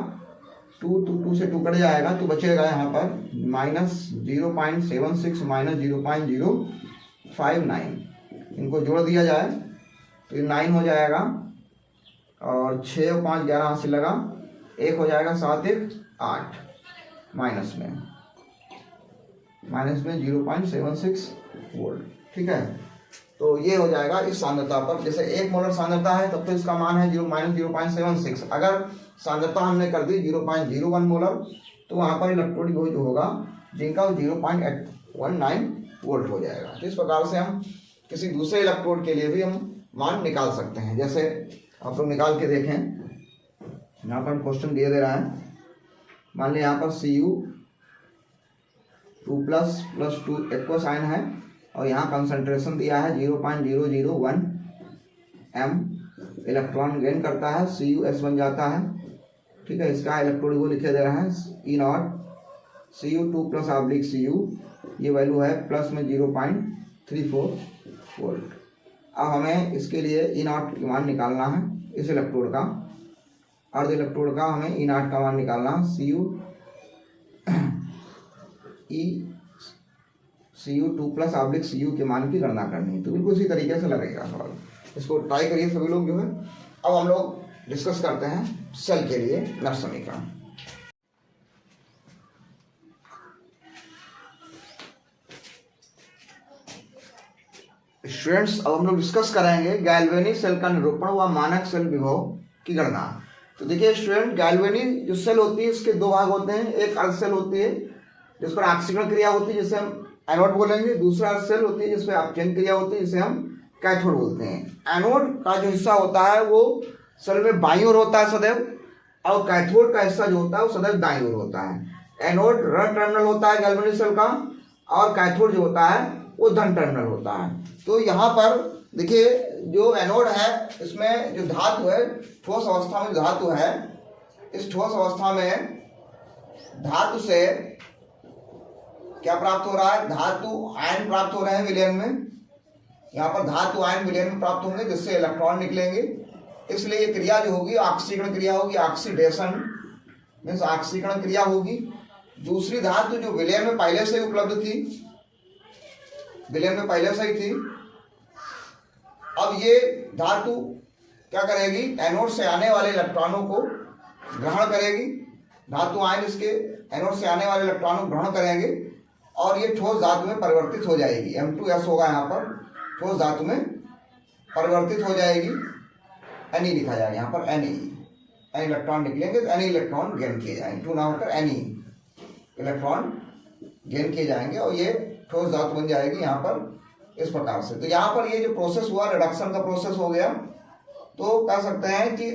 2 से 2 कट जाएगा तो बचेगा यहाँ पर -0.76 माइनस 0.059। इनको जोड़ दिया जाए तो ये 9 हो जाएगा और 6 और 5 11 हाथ से लगा, 1 हो जाएगा 7 1 8 माइनस में 0.76 वोल्ट। ठीक है, तो ये हो जाएगा इस सांद्रता पर। जैसे 1 मोलर सांद्रता है तब तो इसका मान है -0.76। अगर सांद्रता हमने कर दी 0.01 मोलर तो वहाँ पर इलेक्ट्रोड जो होगा जिनका 0.19 वोल्ट हो जाएगा। तो इस प्रकार से हम किसी दूसरे इलेक्ट्रोड के लिए भी हम मान निकाल सकते हैं। जैसे आप लोग निकाल के देखें, यहाँ पर क्वेश्चन दे रहा है, मान लिया यहाँ पर Cu2++2 एक्वा साइन है और यहाँ कंसंट्रेशन दिया है 0.001 m, इलेक्ट्रॉन गेन करता है, Cus बन जाता है। ठीक है, इसका इलेक्ट्रोड वो लिखे दे रहा है E0 Cu2+/Cu, ये वैल्यू है प्लस में 0.34 वोल्ट। अब हमें इसके लिए E0 का मान निकालना है, इस इलेक्ट्रोड का अर्ध इलेक्ट्रोड का हमें E0 का मान निकालना है। Cu2+/Cu के मान की गणना करनी है। तो बिल्कुल इसी तरीके से लगेगा सवाल, इसको ट्राई करिए सभी लोग जो है। अब हम लोग डिस्कस करते हैं सेल के लिए नष्ट समीकरण। स्टूडेंट्स, अब हम लोग डिस्कस करेंगे गैल्वेनी सेल का निरूपण व मानक सेल विभव की गणना। तो देखिए स्टूडेंट, गैल्वेनी जो सेल होती है इसके दो भाग होते हैं। एक अर्ध सेल होती है जिस पर ऑक्सीकरण क्रिया होती है जिसे हम एनोड बोलेंगे, दूसरा अर्ध सेल होती है जिसमें अपचयन क्रिया होती है जिसे हम कैथोड बोलते हैं। एनोड का जो हिस्सा होता है वो सेल में बाईं ओर होता है सदैव, और कैथोड का हिस्सा जो होता है वो सदैव दाईं ओर होता है। एनोड ऋण टर्मिनल होता है गैल्वेनी सेल का, और कैथोड जो होता है वो धन टर्मिनल होता है। तो यहाँ पर देखिए जो एनोड है इसमें जो धातु है, ठोस अवस्था में धातु है, इस ठोस अवस्था में धातु से क्या प्राप्त हो रहा है, धातु आयन प्राप्त हो रहे हैं विलयन में। यहाँ पर धातु आयन विलयन में प्राप्त होंगे जिससे इलेक्ट्रॉन निकलेंगे, इसलिए ये क्रिया जो होगी ऑक्सीकरण क्रिया होगी, ऑक्सीडेशन मीन्स ऑक्सीकरण क्रिया होगी। दूसरी धातु जो विलयन में पहले से उपलब्ध थी, विलयन में पहले से ही थी, अब ये धातु क्या करेगी, एनोड से आने वाले इलेक्ट्रॉनों को ग्रहण करेगी। धातु आयन इसके एनोड से आने वाले इलेक्ट्रॉनों को ग्रहण करेंगे और ये ठोस धातु में परिवर्तित हो जाएगी। M2S होगा यहाँ पर, ठोस धातु में परिवर्तित हो जाएगी। Ni लिखा जाएगा यहाँ पर, Ni इलेक्ट्रॉन निकलेंगे तो Ni इलेक्ट्रॉन गेन किए जाएंगे, 2 ना होकर Ni इलेक्ट्रॉन गेन किए जाएंगे और ये ठोस धातु बन जाएगी यहाँ पर इस प्रकार से। तो यहाँ पर ये जो प्रोसेस हुआ रिडक्शन का प्रोसेस हो गया। तो कह सकते हैं कि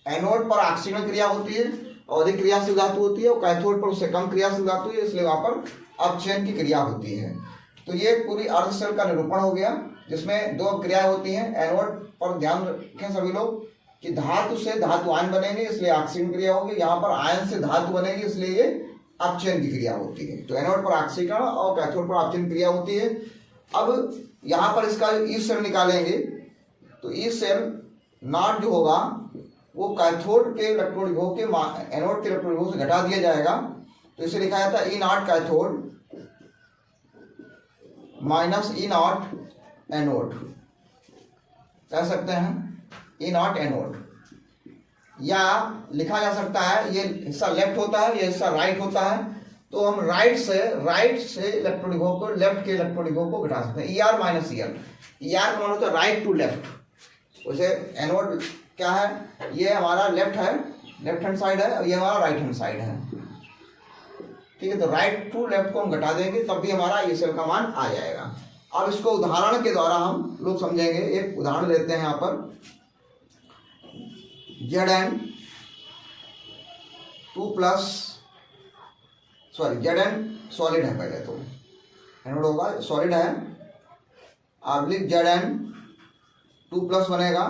एनोड पर ऑक्सीकरण क्रिया होती है और अधिक क्रियाशील धातु होती है, और कैथोड पर उससे कम क्रियाशील धातु है, इसलिए वहाँ पर अपचयन की क्रिया होती है। तो ये पूरी अर्ध सेल का निरूपण हो गया जिसमें 2 क्रियाएं होती हैं। एनोड पर ध्यान रखें सभी लोग कि धातु से धातु आयन बनेंगे इसलिए ऑक्सीकरण क्रिया होगी, यहाँ पर आयन से धातु बनेगी इसलिए ये अपचयन की क्रिया होती है। तो एनोड पर ऑक्सीकरण और कैथोड पर अपचयन क्रिया होती है। अब यहाँ पर इसका ई सेल निकालेंगे तो ई सेल नॉट जो होगा वो कैथोड के इलेक्ट्रॉन विभव के एनोड के इलेक्ट्रॉन विभव से घटा दिया जाएगा। तो इसे लिखा जाता है E naught cathode minus E naught anode, कह सकते हैं ई नॉट एनोड, या लिखा जा सकता है ये हिस्सा लेफ्ट होता है ये हिस्सा राइट होता है, तो हम राइट से इलेक्ट्रॉन विभव को, लेफ्ट के इलेक्ट्रॉन विभव को घटा सकते हैं। E R minus E L, E R का मतलब होता है राइट टू लेफ्ट। उसे एनोड क्या है, ये हमारा लेफ्ट है, लेफ्ट हैंड साइड है, और ये हमारा राइट हैंड साइड है। ठीक है, तो राइट टू लेफ्ट को हम घटा देंगे तब भी हमारा ई सेल का मान आ जाएगा। अब इसको उदाहरण के द्वारा हम लोग समझेंगे। एक उदाहरण लेते हैं यहाँ पर, Zn 2+ Zn सॉलिड है, पहले तो एनोड होगा सॉलिड है, आर्बिक Zn 2+ बनेगा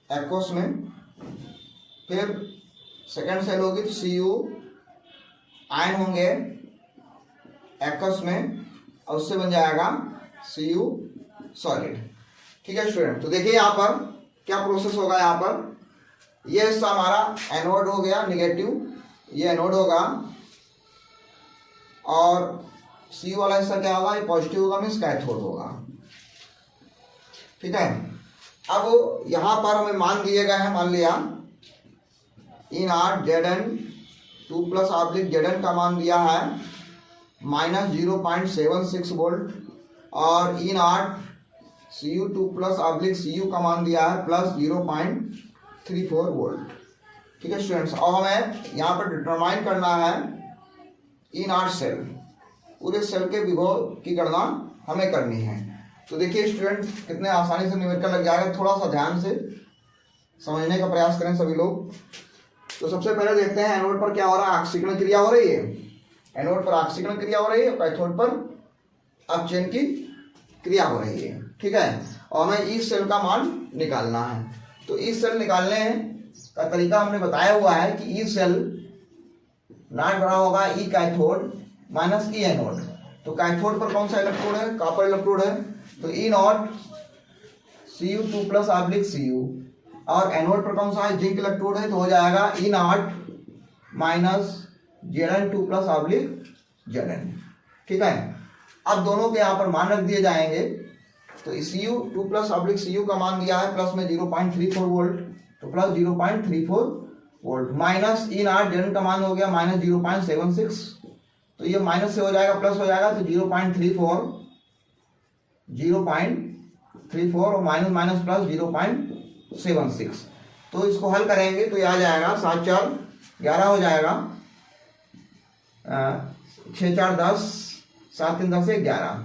एक्वस में। फिर सेकेंड सेल होगी तो Cu आयन होंगे एक्वस में और उससे बन जाएगा Cu सॉलिड। ठीक है स्टूडेंट, तो देखिए यहाँ पर क्या प्रोसेस होगा। यहाँ पर ये हिस्सा हमारा एनोड हो गया निगेटिव, ये एनोड होगा, और Cu वाला हिस्सा क्या होगा, ये पॉजिटिव होगा, मीन्स कैथोड होगा। ठीक है, अब यहाँ पर हमें मान दिए गए हैं, मान लिया E0 Zn 2 plus oblique Zn का मान दिया है -0.76 वोल्ट, और E0 Cu2 plus oblique Cu का मान दिया है +0.34 वोल्ट। ठीक है स्टूडेंट्स, और हमें यहाँ पर डिटरमाइन करना है E0 सेल, पूरे सेल के विभव की गणना हमें करनी है। तो देखिए स्टूडेंट, कितने आसानी से न्यूमेरिकल लग जाएगा, थोड़ा सा ध्यान से समझने का प्रयास करें सभी लोग। तो सबसे पहले देखते हैं एनोड पर क्या हो रहा है, ऑक्सीकरण क्रिया हो रही है। एनोड पर ऑक्सीकरण क्रिया हो रही है, कैथोड पर अपचयन की क्रिया हो रही है। ठीक है, और हमें इस सेल का मान निकालना है। तो इस सेल निकालने का तरीका हमने बताया हुआ है कि ई सेल नॉट बड़ा होगा ई कैथोड माइनस ई एनोड। तो कैथोड पर कौन सा इलेक्ट्रोड है, कॉपर इलेक्ट्रोड है, तो E0 Cu2 plus oblique Cu, और एनोड पर कौन सा है, जिंक इलेक्ट्रोड है, तो हो जाएगा E0 minus Zn2 plus oblique Zn। ठीक है, अब दोनों के यहाँ पर मान रख दिए जाएंगे। तो Cu2 प्लस ऑब्लिक Cu का मान दिया है प्लस में 0.34 वोल्ट, तो plus 0.34 volt, minus E0 Zn का मान हो गया -0.76, तो ये माइनस से हो जाएगा प्लस हो जाएगा, तो 0.34 और माइनस माइनस प्लस 0.76। तो इसको हल करेंगे तो ये आ जाएगा 7 4 11 हो जाएगा, 6 4 10, 7 3 10 11,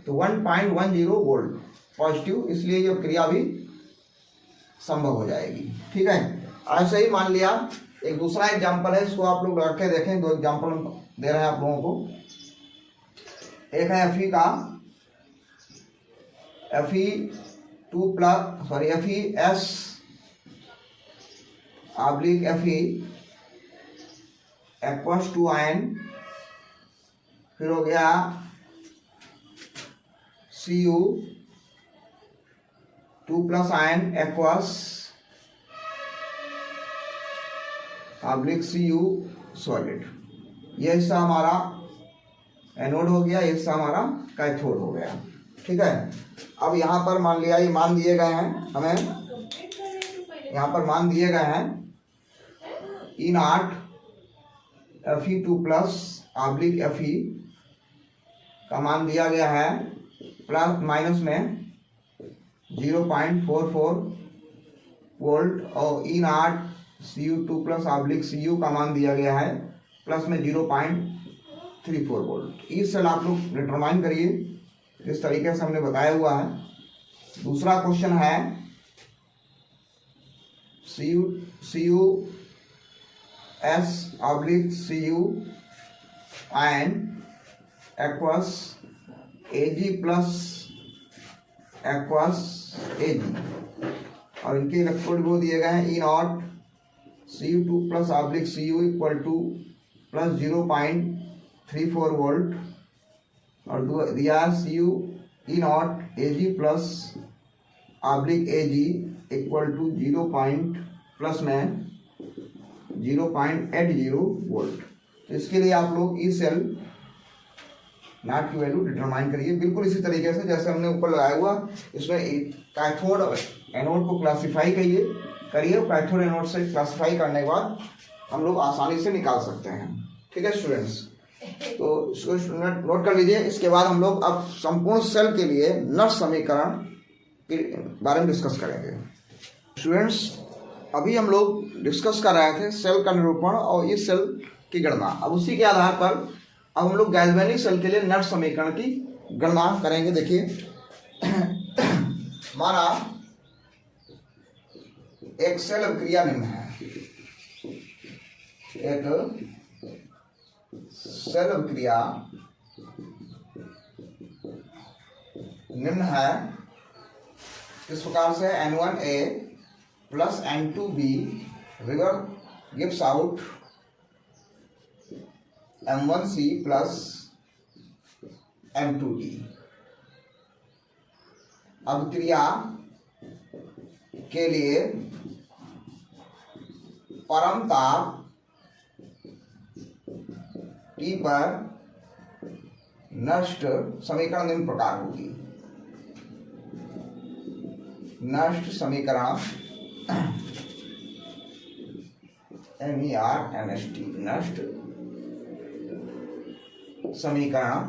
तो 1.10 वोल्ट पॉजिटिव, इसलिए ये क्रिया भी संभव हो जाएगी। ठीक है, ऐसे ही मान लिया एक दूसरा एग्जाम्पल है, इसको आप लोग लड़ के देखें। दो एग्जाम्पल दे रहे हैं आप लोगों को। एक है Fe का, Fe2 plus FeS oblique Fe aqueous 2 ion, फिर हो गया Cu2 plus ion aqueous oblique Cu solid. ये हिस्सा हमारा एनोड हो गया, ये हिस्सा हमारा कैथोड हो गया। ठीक है, अब यहाँ पर मान लिया ये मान दिए गए हैं, हमें यहाँ पर मान दिए गए हैं E0 Fe2 plus oblique Fe का मान दिया गया है प्लस माइनस में 0.44 वोल्ट, और E0 Cu2 plus oblique Cu का मान दिया गया है प्लस में 0.34 वोल्ट। इस सेल आप लोग डिटरमाइन करिए जिस तरीके से हमने बताया हुआ है। दूसरा क्वेश्चन है CuS oblique Cu ion aqueous Ag plus aqueous Ag, और इनके इलेक्ट्रोड वो दिए गए हैं E0 Cu2 plus oblique Cu equal to plus 0.34 volt, और दिया Cu E0 Ag plus oblique Ag equal to 0 plus में 0.80 वोल्ट। तो इसके लिए आप लोग ई सेल नॉट की वैल्यू डिटरमाइन करिए, बिल्कुल इसी तरीके से जैसे हमने ऊपर लगाया हुआ। इसमें कैथोड और एनोड को क्लासिफाई करिए, कैथोड एनोड से क्लासिफाई करने के बाद हम लोग आसानी से निकाल सकते हैं। ठीक है स्टूडेंट्स, तो इसको स्टूडेंट नोट कर लीजिए। इसके बाद हम लोग अब संपूर्ण सेल के लिए नट्स समीकरण के बारे में डिस्कस करेंगे। स्टूडेंट्स, अभी हम लोग डिस्कस कर रहे थे सेल का निरूपण और इस सेल की गणना। अब उसी के आधार पर अब हम लोग गैल्वेनिक सेल के लिए नट्स समीकरण की गणना करेंगे। देखिए माना एक सेल अभिक्रिया निम्न है, एक सेल अभिक्रिया निम्न है इस प्रकार से N1A plus N2B river gives out M1C plus M2D। अभिक्रिया के लिए परम ताप T पर नष्ट समीकरण निम्न प्रकार होगी। नष्ट समीकरण NERNST, नष्ट समीकरण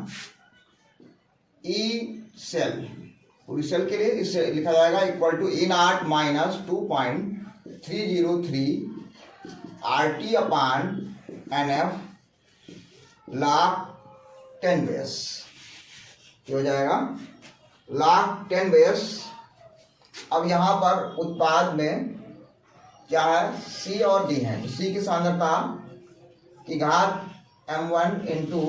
E सेल, पूरी सेल के लिए इसे लिखा जाएगा equal to E0 minus 2.303 RT upon NF log 10 base. क्या हो जाएगा? log 10 base. अब यहाँ पर उत्पाद में क्या है? C और D है। C की सांद्रता की घात m1 इंटू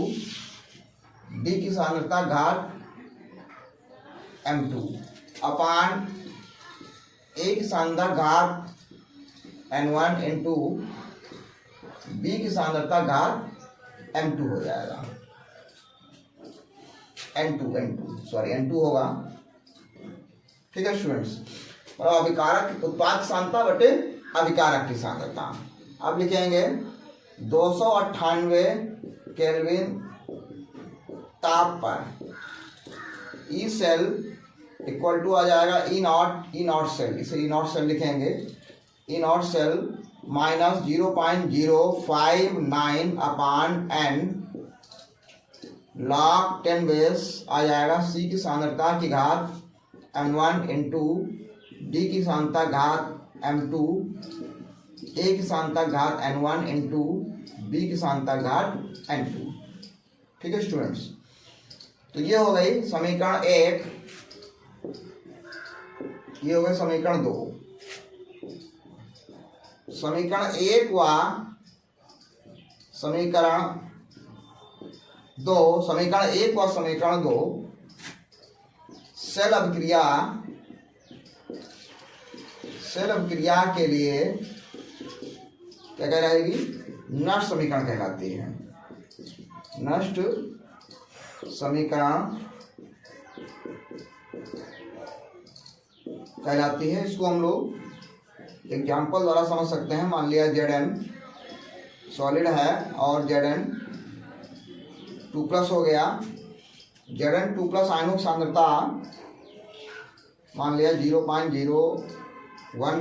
D की सांद्रता घात m2 अपान A की सांद्रता घात n1 इंटू B की सांद्रता घात m2 हो जाएगा। n2 होगा। ठीक है स्टूडेंट्स। और अभिकारक उत्पाद सांद्रता बटे अभिकारक की सांद्रता। अब लिखेंगे 298 केल्विन ताप पर ई सेल इक्वल टू आ जाएगा ई नॉट सेल, इसे ई नॉट सेल लिखेंगे। E naught cell minus 0.059 upon n log 10 base आ जाएगा। सी की सांद्रता की घात m1 इंटू डी की सांद्रता घात m2, ए की सांद्रता घात n1 इंटू बी की सांद्रता घात n2। ठीक है स्टूडेंट्स। तो ये हो गई समीकरण 1, ये हो गई समीकरण 2। समीकरण 1 व समीकरण 2, समीकरण 1 व समीकरण 2 सेल अभिक्रिया के लिए क्या कहलाएगी? नष्ट समीकरण कहलाती है। नष्ट समीकरण कहलाती है। इसको हम लोग एग्जाम्पल द्वारा समझ सकते हैं। मान लिया Zn सॉलिड है और Zn 2+ हो गया। Zn 2+ आयनों की सांद्रता मान लिया 0.01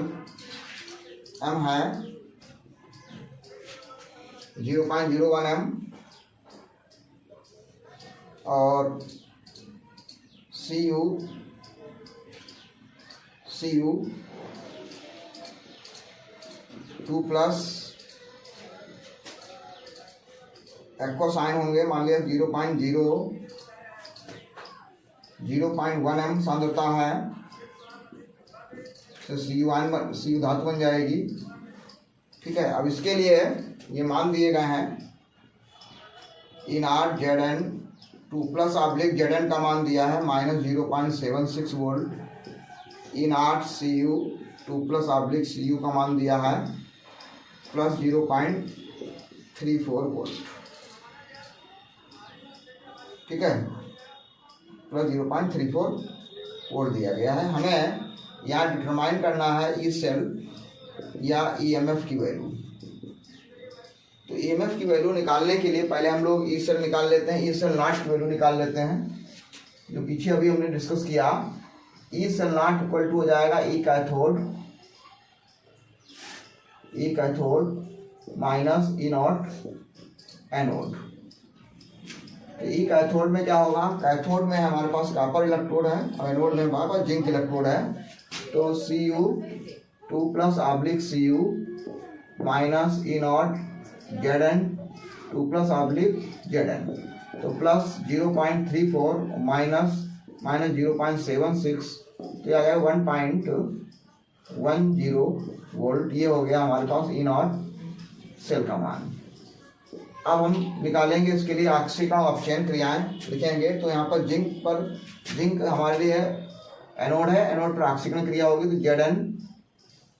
m है, 0.01 m। और Cu 2+ एक्वस आयन होंगे। मान लिया 0.1 m सांद्रता है, तो Cu धातु बन जाएगी। ठीक है। अब इसके लिए ये मान दिए गए हैं E0 Zn 2+ ऑब्लिक Zn का मान दिया है -0.76 volt. E0 Cu 2+ oblique Cu का मान दिया है +0.34 वोल्ट। ठीक है, +0.34 वोल्ट दिया गया है। हमें यहाँ डिटरमाइन करना है ई सेल या EMF की वैल्यू। तो EMF की वैल्यू निकालने के लिए पहले हम लोग ई सेल निकाल लेते हैं। ई सेल नॉट की वैल्यू निकाल लेते हैं, जो पीछे अभी हमने डिस्कस किया। E cell naught equal to हो जाएगा E cathode minus E naught anode. तो ई कैथोड में क्या होगा? कैथोड में हमारे पास कॉपर इलेक्ट्रोड है और एनोड में हमारे पास जिंक इलेक्ट्रोड है। तो Cu 2+ oblique Cu minus E naught Zn 2+ oblique Zn, तो +0.34 माइनस -0.76, तो आ गया 1.10 वोल्ट। ये हो गया हमारे पास ई नॉट सेल का मान। अब हम निकालेंगे इसके लिए ऑक्सीकरण अपचयन क्रियाएं लिखेंगे। तो यहाँ पर जिंक हमारे लिए एनोड है, एनोड पर ऑक्सीकरण क्रिया होगी तो Zn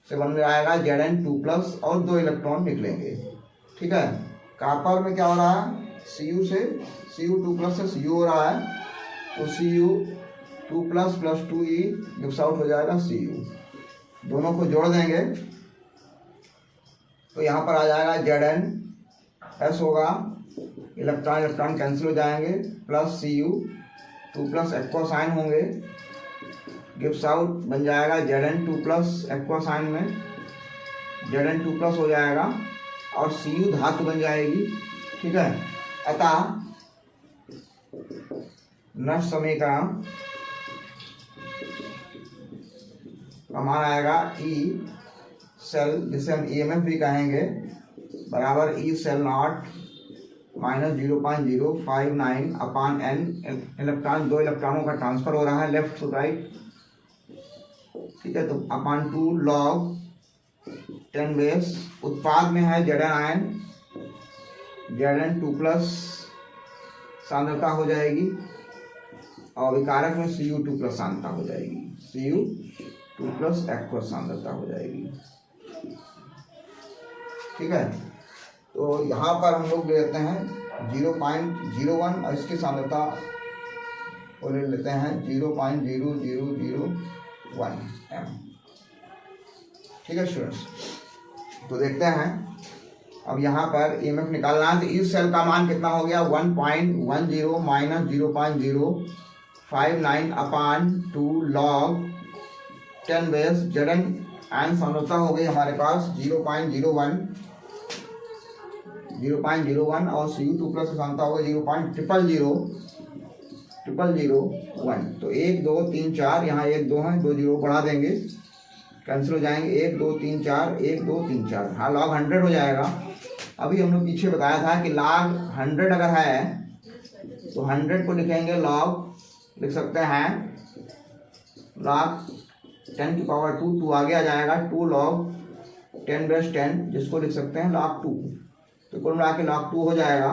से बन जाएगा Zn 2+ और 2 इलेक्ट्रॉन निकलेंगे। ठीक है। कॉपर में क्या हो रहा है? Cu 2+ से Cu हो रहा है तो Cu 2 plus plus 2E gives out हो जाएगा Cu। दोनों को जोड़ देंगे तो यहाँ पर आ जाएगा Zn, S होगा, इलेक्ट्रॉन इलेक्ट्रॉन कैंसिल हो जाएंगे, plus Cu 2 plus aqua sign होंगे, गिव्स आउट बन जाएगा Zn 2 प्लस एक्वा साइन में Zn 2 प्लस हो जाएगा और Cu धातु बन जाएगी। ठीक है, अतः नष्ट समीकरण का मान आएगा E सेल, जिसे हम EMF भी कहेंगे, बराबर E cell naught minus 0.059 upon N। Electron, दो इलेक्ट्रॉनों का ट्रांसफर हो रहा है लेफ्ट टू राइट। ठीक है, तो अपान 2 log 10 बेस, उत्पाद में है Zn आयन, Zn 2 प्लस सांद्रता हो जाएगी और विकारक में Cu 2 प्लस सांद्रता हो जाएगी, Cu 2 प्लस एक्वस सांद्रता हो जाएगी। ठीक है, तो यहाँ पर हम लोग ले लेते हैं 0.01 और इसकी सांद्रता को ले लेते हैं 0.0001 m। ठीक है स्टूडेंट्स, तो देखते हैं अब यहाँ पर EMF निकालना है। तो इस सेल का मान कितना हो गया, 1.10 minus 0.059 upon 2 log 10 base Zn ion सांद्रता हो गई हमारे पास 0.01 और Cu 2 प्लस सांद्रता हो गई 0.0001। तो 1 2 3 4, यहाँ 1 2 है, 2 0 बढ़ा देंगे, कैंसिल हो जाएंगे, 1 2 3 4, 1 2 3 4, हाँ log 100 हो जाएगा। अभी हम लोग पीछे बताया था कि log 100 अगर है तो 100 को लिखेंगे log, लिख सकते हैं log 10 की पावर 2, 2 आगे आ जाएगा, 2 log 10 बेस 10, जिसको लिख सकते हैं log 2। तो कुल मिला के log 2 हो जाएगा,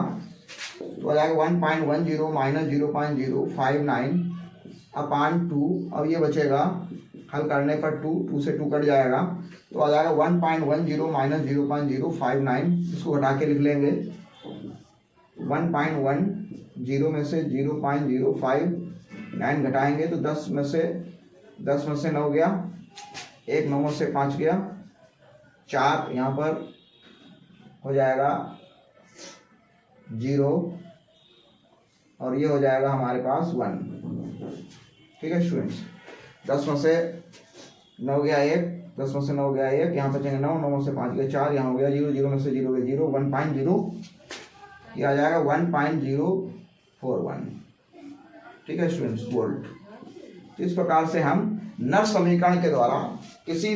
तो आ जाएगा 1.10 माइनस 0.059 अपान 2। अब ये बचेगा, हल करने पर 2 से 2 कट जाएगा, तो आ जाएगा 1.10 माइनस 0.059, इसको हटा के लिख लेंगे 1.10 में से 0.059 घटाएंगे तो 10 में से 9 गया, 1 9 में से 5 गया, 4 यहाँ पर हो जाएगा 0 और ये हो जाएगा हमारे पास 1। ठीक है स्टूडेंट्स, 10 में से 9 गया 1, 10 में से 9 गया 1, यहाँ बचेंगे 9, 9 में से 5 गया 4, यहाँ हो गया 0, 0 में से 0 गया 0, 1.0, ये आ जाएगा 1.041। ठीक है स्टूडेंट्स, वोल्ट। तो इस प्रकार से हम नष्ट समीकरण के द्वारा किसी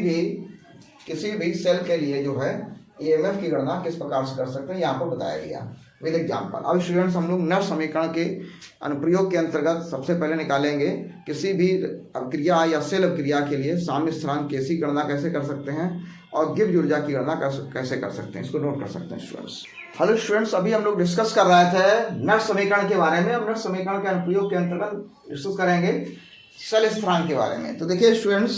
भी सेल के लिए जो है EMF की गणना किस प्रकार से कर सकते हैं, यहाँ पर बताया गया विद एग्जाम्पल। अब स्टूडेंट्स, हम लोग नष्ट समीकरण के अनुप्रयोग के अंतर्गत सबसे पहले निकालेंगे किसी भी अभिक्रिया या सेल अभिक्रिया के लिए साम्य स्थिरांक Kc की गणना कैसे कर सकते हैं और गिब्स ऊर्जा की गणना कैसे कर सकते हैं, इसको नोट कर सकते हैं स्टूडेंट्स। हेलो स्टूडेंट्स, अभी हम लोग डिस्कस कर रहे थे नष्ट समीकरण के बारे में। अब नष्ट समीकरण के अनुप्रयोग के अंतर्गत डिस्कस करेंगे सेल स्थिरांक के बारे में। तो देखिए स्टूडेंट्स,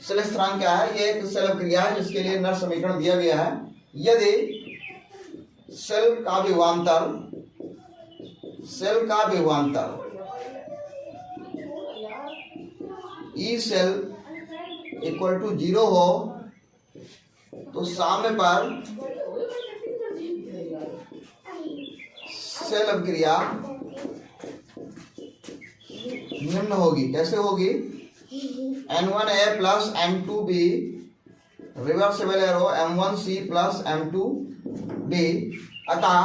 सेल स्थिरांक क्या है, ये एक सेल अभिक्रिया है जिसके लिए नष्ट समीकरण दिया गया है। यदि सेल का विभवांतर ई सेल इक्वल टू 0 हो तो साम्य पर सेल अभिक्रिया निम्न होगी। कैसे होगी, N1A plus M2B, reversible arrow M1C plus M2D, अतः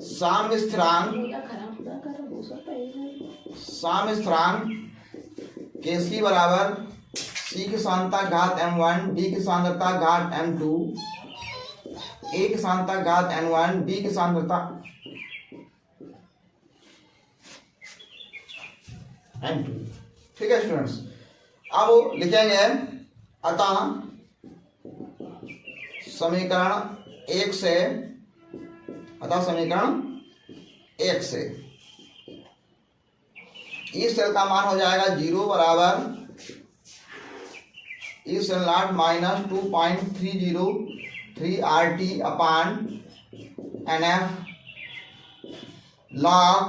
साम्य स्थिरांक Kc बराबर C की सांद्रता घात M1, D की सांद्रता घात M2, A की सांद्रता घात N1, D की सांद्रता M2। ठीक है स्टूडेंट्स, अब लिखेंगे अतः समीकरण 1 से इस सेल का मान हो जाएगा 0 बराबर E cell naught minus 2.303 RT upon NF log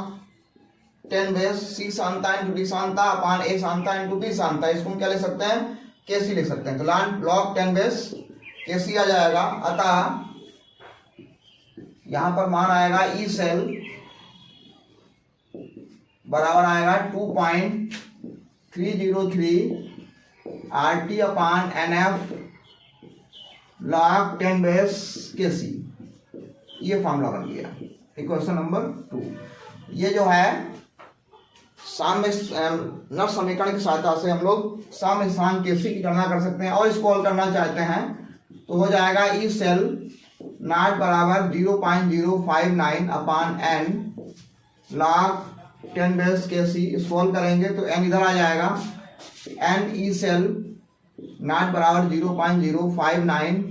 10 base C शांता इंटू डी शांता अपान ए शांता इंटू बी शांता। इसको हम क्या लिख सकते हैं, केसी लिख सकते हैं। तो log 10 बेस केसी आ जाएगा। अतः यहां पर मान आएगा ई सेल बराबर आएगा 2.303 RT upon NF log 10 base केसी। ये फॉर्मूला बन गया। Equation number 2। ये जो है साम्य नर समीकरण की सहायता से हम लोग साम्य स्थान केसी की गणना कर सकते हैं। और इसको हल करना चाहते हैं तो हो जाएगा ई सेल नॉट बराबर 0.059 अपान n log 10 बेस केसी। इसको हल करेंगे तो n इधर आ जाएगा, n ई सेल नॉट बराबर 0.059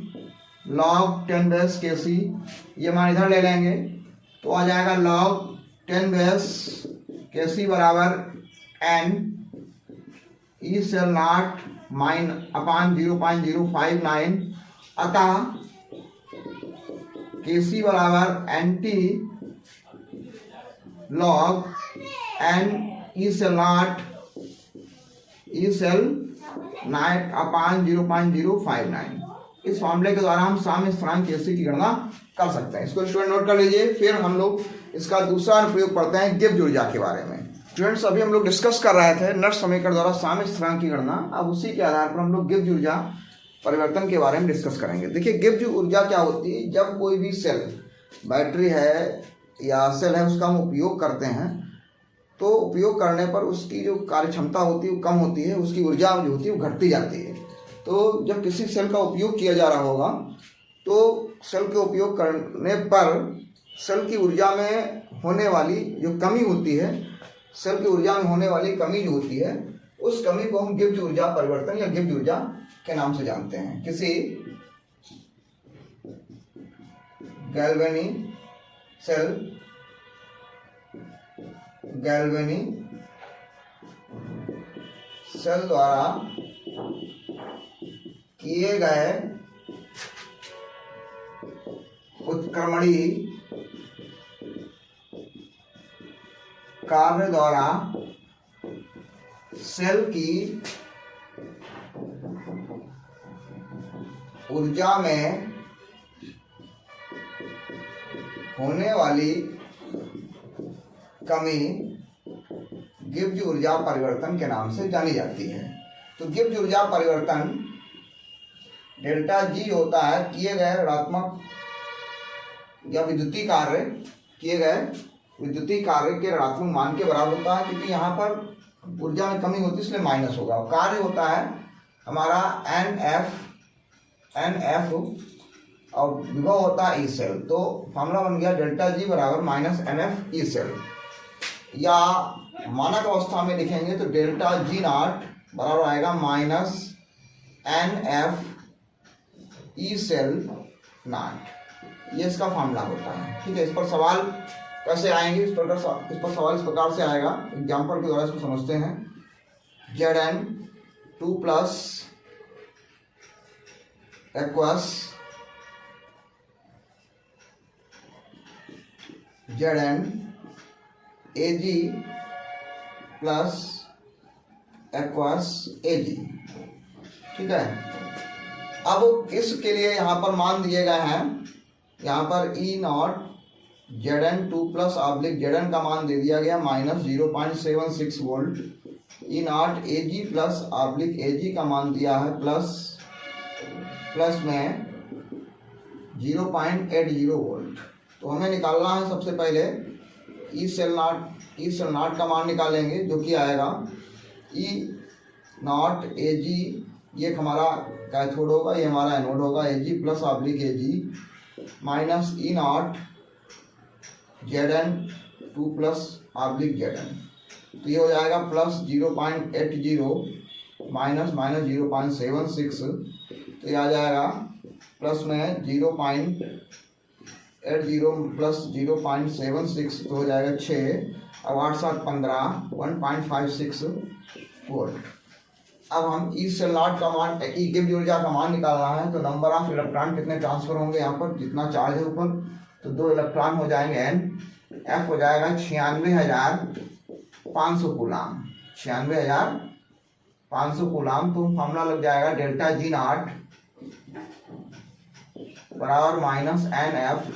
log 10 बेस केसी। ये मान इधर ले लेंगे तो आ जाएगा log 10 बेस केसी बराबर n ई सेल नॉट माइन अपान 0.059। अतः केसी बराबर NT log n E cell naught upon 0.059। इस फॉर्मूले के द्वारा हम साम्य स्थान केसी की गणना कर सकते हैं। इसको स्टूडेंट नोट कर लीजिए। फिर हम लोग इसका दूसरा प्रयोग पढ़ते हैं गिब्स ऊर्जा के बारे में। स्टूडेंट्स अभी हम लोग डिस्कस कर रहे थे नर समीकरण द्वारा साम्य स्थान की गणना। अब उसी के आधार पर हम लोग गिब्स ऊर्जा परिवर्तन के बारे में डिस्कस करेंगे। देखिए गिब्स ऊर्जा क्या होती है, जब कोई भी सेल, बैटरी है या सेल है, उसका हम उपयोग करते हैं तो उपयोग करने पर उसकी जो कार्य क्षमता होती है वो कम होती है, उसकी ऊर्जा जो होती है वो घटती जाती है। तो जब किसी सेल का उपयोग किया जा रहा होगा तो सेल के उपयोग करने पर सेल की ऊर्जा में होने वाली जो कमी होती है, सेल की ऊर्जा में होने वाली कमी जो होती है, उस कमी को हम गिब्स ऊर्जा परिवर्तन या गिब्स ऊर्जा के नाम से जानते हैं। किसी गैल्वेनी सेल द्वारा किए गए उत्क्रमणीय कार्य द्वारा सेल की ऊर्जा में होने वाली कमी गिब्स ऊर्जा परिवर्तन के नाम से जानी जाती है। तो गिब्स ऊर्जा परिवर्तन डेल्टा जी होता है किए गए ऋणात्मक या विद्युतीय कार्य के ऋणात्मक मान के बराबर होता है, क्योंकि यहाँ पर ऊर्जा में कमी होती है इसलिए माइनस होगा। कार्य होता है हमारा NF और विभव होता है ई सेल। तो फॉर्मूला बन गया डेल्टा जी बराबर माइनस NF ई सेल। या मानक अवस्था में लिखेंगे तो डेल्टा जी नॉट बराबर आएगा minus NF E cell naught. ये इसका फॉर्मूला होता है। ठीक है, इस पर सवाल कैसे आएंगे, इस पर सवाल इस प्रकार से आएगा। एग्जाम्पल के द्वारा इसको समझते हैं। Zn 2 plus aqueous Zn Ag plus aqueous Ag। ठीक है, अब इसके लिए यहाँ पर मान दिए गए हैं, यहाँ पर E naught Zn 2 plus oblique Zn का मान दे दिया गया माइनस 0.76 volt. E naught Ag plus oblique Ag का मान दिया है प्लस में 0.80 वोल्ट। तो हमें निकालना है सबसे पहले ई सेल नॉट का मान निकालेंगे, जो कि आएगा ई नॉट Ag, ये हमारा कैथोड होगा, ये हमारा एनोड होगा, Ag plus oblique Ag minus E naught Zn 2 plus oblique Zn। तो ये हो जाएगा प्लस 0.80 माइनस 0.76। तो ये आ जाएगा प्लस में 0.80 प्लस 0.76, तो हो जाएगा 6। अब 8 7 15 1.56 वोल्ट। अब हम ई सेल नॉट का मान, ई गिब्स ऊर्जा का मान निकालना है। तो नंबर ऑफ इलेक्ट्रॉन कितने ट्रांसफर होंगे, यहाँ पर जितना चार्ज है ऊपर, तो 2 इलेक्ट्रॉन हो जाएंगे n। f हो जाएगा 96,000 500 कूलाम, 96,500 कूलाम। तो फॉर्मूला लग जाएगा डेल्टा जी नॉट बराबर minus N F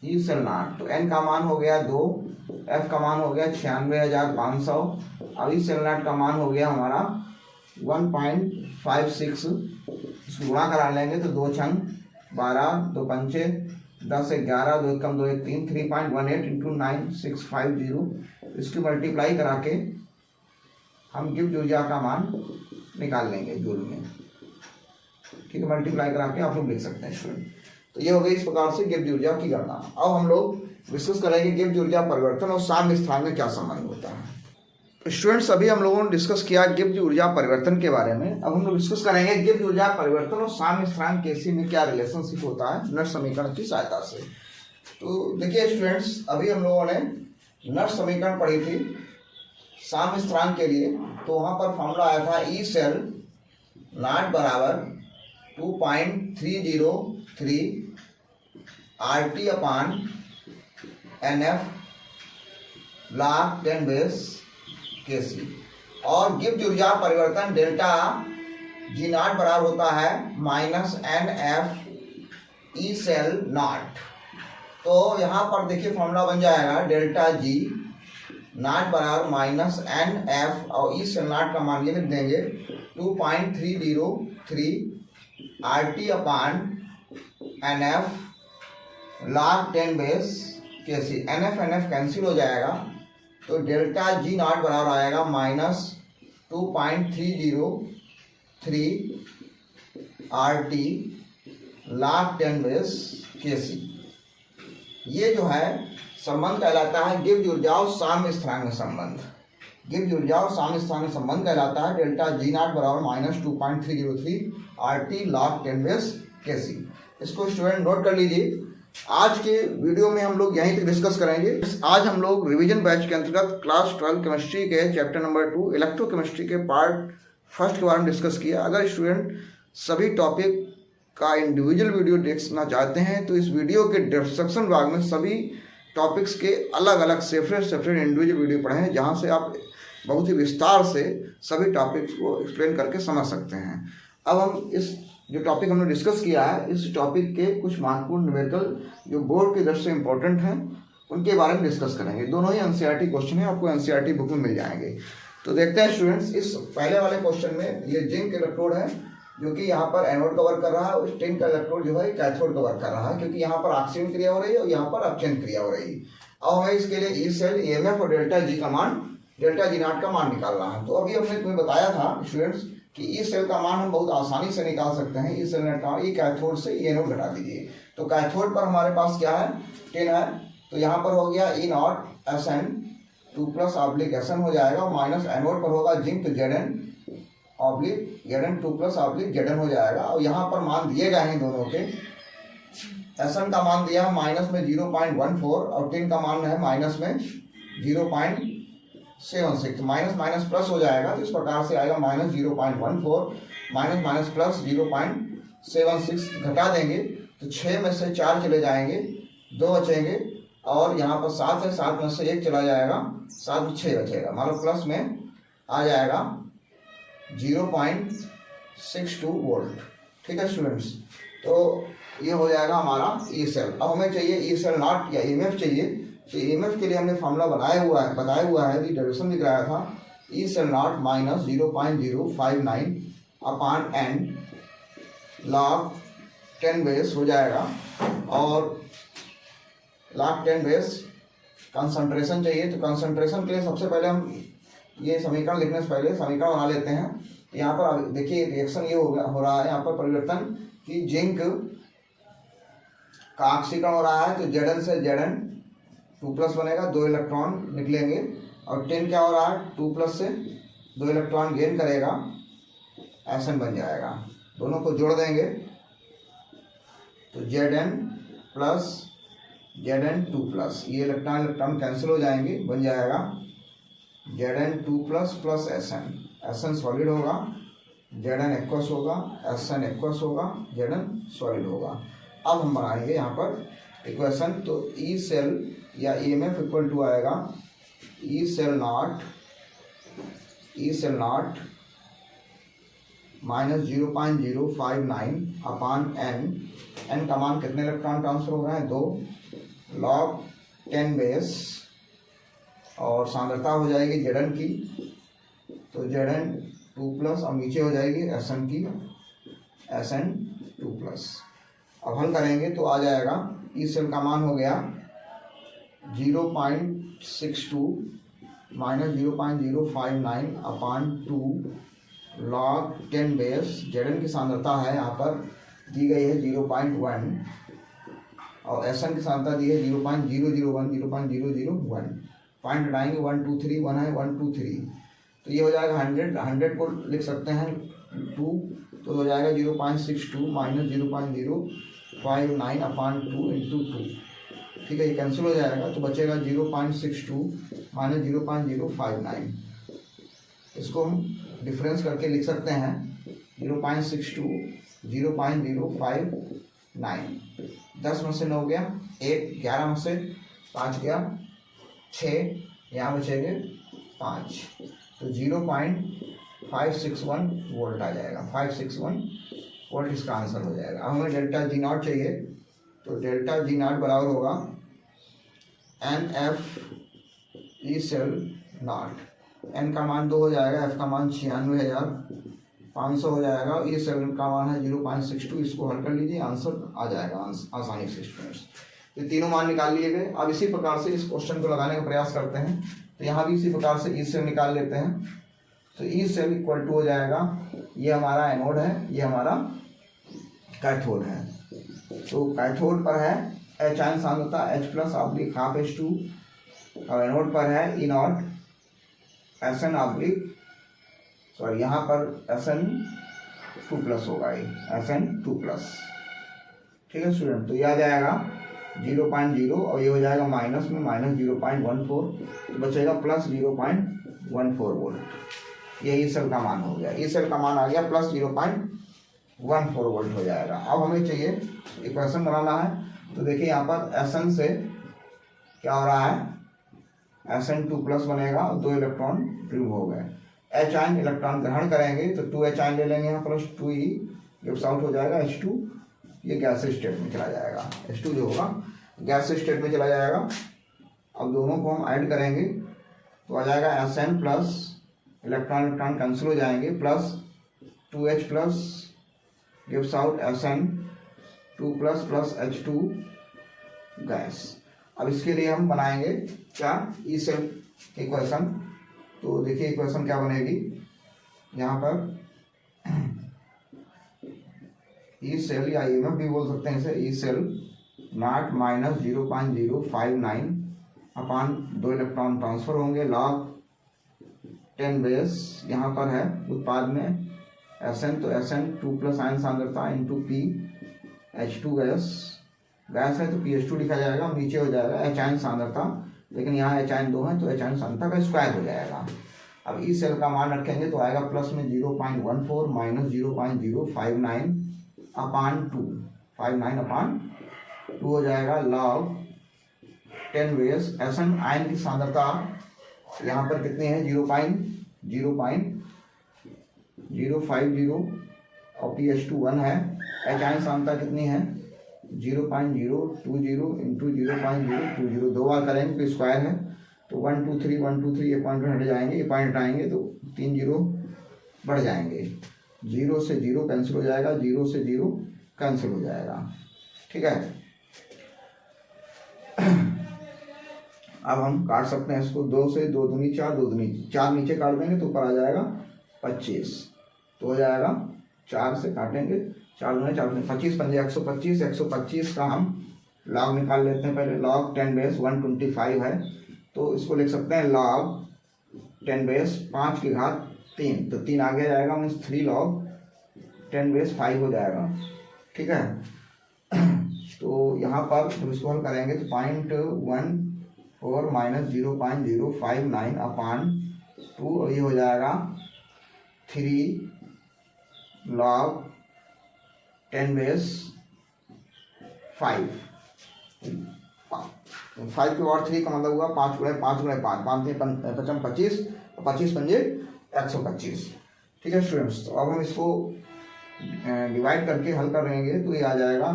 E cell naught. तो एन का मान हो गया 2, एफ का मान हो गया 96,500, अब ई सेल नॉट का मान हो गया हमारा 1.56। इसको गुणा करा लेंगे तो 2 छंग 12, 2 पंचे 10, 11, 2 एकम 2 एक 3, 3.18 इंटू 9650। इसकी मल्टीप्लाई करा के हम गिब्स ऊर्जा का मान निकाल लेंगे जूल में। ठीक है, मल्टीप्लाई करा के आप लोग लिख सकते हैं स्टूडेंट। तो ये हो गई इस प्रकार से गिब्स ऊर्जा की गणना। अब हम लोग डिस्कस करेंगे गिब्स ऊर्जा परिवर्तन और साम्य स्थान में क्या संबंध होता है। स्टूडेंट्स, अभी हम लोगों ने डिस्कस किया गिब्स ऊर्जा परिवर्तन के बारे में। अब हम लोग डिस्कस करेंगे गिब्स ऊर्जा परिवर्तन और साम्य स्थान केसी में क्या रिलेशनशिप होता है नट समीकरण की सहायता से। तो देखिए स्टूडेंट्स, अभी हम लोगों ने नट समीकरण पढ़ी थी साम्य स्थान के लिए। तो वहां पर फॉर्मूला आया था ई सेल नॉट बराबर 2.303 RT upon NF log 10 base KC। और गिब्स ऊर्जा परिवर्तन डेल्टा जी नॉट बराबर होता है minus NF E cell naught. तो यहाँ पर देखिए फॉर्मूला बन जाएगा डेल्टा जी नॉट बराबर माइनस NF और ई सेल नॉट का मान ये लिख देंगे 2.303 RT upon NF log 10 base KC। NF NF cancel हो जाएगा तो डेल्टा जी नॉट बराबर आएगा minus 2.303 RT log 10 base KC। ये जो है संबंध कहलाता है गिब्स ऊर्जा और साम्य स्थान संबंध। गिब्स ऊर्जा और साम्य स्थान संबंध कहलाता है डेल्टा जी नॉट बराबर minus 2.303 RT log 10 base KC। इसको स्टूडेंट नोट कर लीजिए। आज के वीडियो में हम लोग यहीं तक डिस्कस करेंगे। आज हम लोग रिवीजन बैच के अंतर्गत क्लास 12 केमिस्ट्री के चैप्टर नंबर 2 इलेक्ट्रोकेमिस्ट्री के पार्ट फर्स्ट के बारे में डिस्कस किया। अगर स्टूडेंट सभी टॉपिक का इंडिविजुअल वीडियो देखना चाहते हैं तो इस वीडियो के डिस्क्रिप्शन भाग में सभी टॉपिक्स के अलग अलग सेपरेट इंडिविजुअल वीडियो पढ़े हैं, जहाँ से आप बहुत ही विस्तार से सभी टॉपिक्स को एक्सप्लेन करके समझ सकते हैं। अब हम इस जो टॉपिक हमने डिस्कस किया है, इस टॉपिक के कुछ महत्वपूर्ण न्यूमेरिकल जो बोर्ड की दृष्टि से इंपॉर्टेंट हैं उनके बारे में डिस्कस करेंगे। दोनों ही एनसीईआरटी क्वेश्चन है, आपको एनसीईआरटी बुक में मिल जाएंगे। तो देखते हैं स्टूडेंट्स, इस पहले वाले क्वेश्चन में ये जिंक इलेक्ट्रोड है जो कि यहाँ पर एनोड कवर कर रहा है और टिन का इलेक्ट्रोड जो है कैथोड कवर कर रहा है, क्योंकि यहाँ पर ऑक्सीजन क्रिया हो रही है और यहाँ पर अपचयन क्रिया हो रही है। अब हमें इसके लिए ई सेल EMF और डेल्टा जी का मान डेल्टा जी नॉट का मान निकालना है। तो अभी हमने तुम्हें बताया था स्टूडेंट्स कि ई सेल का मान हम बहुत आसानी से निकाल सकते हैं। ई सेल नेट का ई कैथोड से ई एनोड घटा दीजिए। तो कैथोड पर हमारे पास क्या है, टिन है, तो यहाँ पर हो गया E naught SN 2 plus oblique SN हो जाएगा और माइनस एनोड पर होगा zinc ZN oblique ZN 2 plus oblique ZN हो जाएगा। और यहाँ पर मान दिए गए हैं दोनों के। SN का मान दिया है माइनस में 0.14 और टिन का मान है माइनस में 0.76। माइनस माइनस प्लस हो जाएगा तो इस प्रकार से आएगा माइनस 0.14 माइनस माइनस प्लस 0.76 घटा देंगे तो 6 में से 4 चले जाएंगे, 2 बचेंगे और यहाँ पर 7 है, 7 में से 1 चला जाएगा, 7 में 6 बचेगा, मतलब प्लस में आ जाएगा 0.62 वोल्ट। ठीक है स्टूडेंट्स, तो ये हो जाएगा हमारा ई सेल। अब हमें चाहिए ई सेल नॉट या EMF चाहिए। तो EMF के लिए हमने फॉर्मूला बताया हुआ है डेरिवेशन भी कराया था। E cell naught minus 0.059 upon N log 10 base हो जाएगा और log 10 बेस कंसंट्रेशन चाहिए। तो कंसंट्रेशन के लिए सबसे पहले हम ये समीकरण लिखने से पहले समीकरण बना लेते हैं। यहाँ पर देखिए रिएक्शन ये हो रहा है यहाँ पर परिवर्तन कि जिंक का ऑक्सीकरण हो रहा है तो Zn से Zn 2 प्लस बनेगा, 2 इलेक्ट्रॉन निकलेंगे और टिन क्या हो रहा है 2 प्लस से 2 इलेक्ट्रॉन गेन करेगा, SN बन जाएगा। दोनों को जोड़ देंगे तो Zn प्लस Zn 2 प्लस, ये इलेक्ट्रॉन कैंसिल हो जाएंगे, बन जाएगा Zn 2 plus plus SN solid होगा, Zn एक्वस होगा, SN एक्वस होगा, Zn सॉलिड होगा। अब हम बनाएंगे यहाँ पर इक्वेशन। तो ई सेल या EMF इक्वल टू आएगा E cell naught minus 0.059 upon N का मान कितने इलेक्ट्रॉन ट्रांसफर हो रहे हैं? 2 log 10 बेस, और सांद्रता हो जाएगी Zn की, तो Zn 2+ और नीचे हो जाएगी Sn की Sn 2+। अब हल करेंगे तो आ जाएगा ई सेल का मान हो गया 0.62 minus 0.059 upon 2 log 10 base. Zn की सांद्रता है यहाँ पर दी गई है 0.1 और Sn की सांद्रता दी है 0.001। पॉइंट हटाएंगे 1 2 3, 1 है 1 2 3, तो ये हो जाएगा 100 को लिख सकते हैं 2, तो हो जाएगा 0.62 माइनस 0.059 अपान 2 इंटू 2। ठीक है, ये कैंसिल हो जाएगा तो बचेगा 0.62 माइनस 0.059। इसको हम डिफरेंस करके लिख सकते हैं 0.62 0.059। 10 में से 9 गया 1, 11 में से 5 गया 6, यहाँ बचेंगे 5, तो 0.561 वोल्ट आ जाएगा। 561 वोल्ट इसका आंसर हो जाएगा। अब हमें डेल्टा जी नॉट चाहिए, तो डेल्टा जी नॉट बराबर होगा NF E cell naught. n का मान 2 हो जाएगा, f का मान 96,500 हो जाएगा, ई सेल का मान है 0.62। इसको हल कर लीजिए, आंसर आ जाएगा आसानी से स्टूडेंट्स। ये तीनों मान निकाल लिए गए। अब इसी प्रकार से इस क्वेश्चन को लगाने का प्रयास करते हैं, तो यहाँ भी इसी प्रकार से ई सेल निकाल लेते हैं। तो ई सेल इक्वल टू हो जाएगा, ये हमारा एनोड है, ये हमारा कैथोड है। तो कैथोड पर है H आयन सांद्रता H+/12H2 और एनोड पर है ई नॉट सॉरी यहाँ पर Sn2+ होगा, ये Sn2+। ठीक है स्टूडेंट, तो ये आ जाएगा 0.0 और ये हो जाएगा माइनस में माइनस 0.14, तो बचेगा प्लस 0.14 वोल्ट। ये ई सेल का मान हो गया, ई सेल का मान आ गया प्लस 0.14 वोल्ट हो जाएगा। अब हमें चाहिए इक्वेशन बनाना है, तो देखिए यहाँ पर Sn से क्या हो रहा है, Sn2+ बनेगा और 2 इलेक्ट्रॉन रिमूव हो गए। H आयन इलेक्ट्रॉन ग्रहण करेंगे तो 2H आयन ले लेंगे यहाँ प्लस 2E गिव्स आउट हो जाएगा H2, ये गैस स्टेट में चला जाएगा। H2 जो होगा गैस स्टेट में चला जाएगा। अब दोनों को हम ऐड करेंगे तो आ जाएगा Sn प्लस इलेक्ट्रॉन कैंसिल हो जाएंगे plus 2H+ gives out Sn2+ plus H2 gas. अब इसके लिए हम बनाएंगे क्या, ई सेल इक्वेशन। तो देखिए इक्वेशन क्या बनेगी, यहाँ पर ई सेल या EMF भी बोल सकते हैं इसे, E cell naught minus 0.059 upon 2 electron transfer होंगे log 10 बेस, यहाँ पर है उत्पाद में Sn, तो Sn2+ आयन सांद्रता इंटू P H2 गैस है तो PH2 लिखा जाएगा, नीचे हो जाएगा H आयन सांद्रता, लेकिन यहाँ H आयन 2 है तो H आयन सांद्रता का स्क्वायर हो जाएगा। अब ई सेल का मान रखेंगे तो आएगा प्लस में 0.14 माइनस 0.059 अपान 2, 59 अपान 2 हो जाएगा log 10 बेस। Sn आयन की सांद्रता यहाँ पर कितनी है, 0.050 और PH2 1 है। H आयन सांद्रता कितनी है, 0.020 इंटू 0.020, 2 बार करेंगे तो स्क्वायर है, तो 1 2 3 1 2 3 ये पॉइंट हट जाएंगे, ये पॉइंट हटाएंगे तो 3 0 बढ़ जाएंगे, 0 से 0 कैंसिल हो जाएगा, 0 से 0 कैंसिल हो जाएगा। ठीक है, अब हम काट सकते हैं इसको, 2 से 2 दूनी 4, 2 दूनी 4 नीचे काट देंगे तो ऊपर आ जाएगा 25, तो हो जाएगा 4 से काटेंगे 4 दूनी 4 25 पंजे 125, 125 का हम लॉग निकाल लेते हैं। पहले log 10 बेस 125 है, तो इसको लिख सकते हैं log 10 बेस 5 की घात 3, तो 3 आगे जाएगा, मीन्स 3 log 10 बेस 5 हो जाएगा। ठीक है, तो यहाँ पर जब इसको हल करेंगे तो 0.14 माइनस 0.059 अपान 2 और ये हो जाएगा 3 log 10 बेस 5। 5 के पावर 3 का मतलब हुआ 5 गुणे 5 गुणे 5, 5 पचम 25, 25 पंजे 125। ठीक है स्टूडेंट्स, तो अब हम इसको डिवाइड करके हल करेंगे तो ये आ जाएगा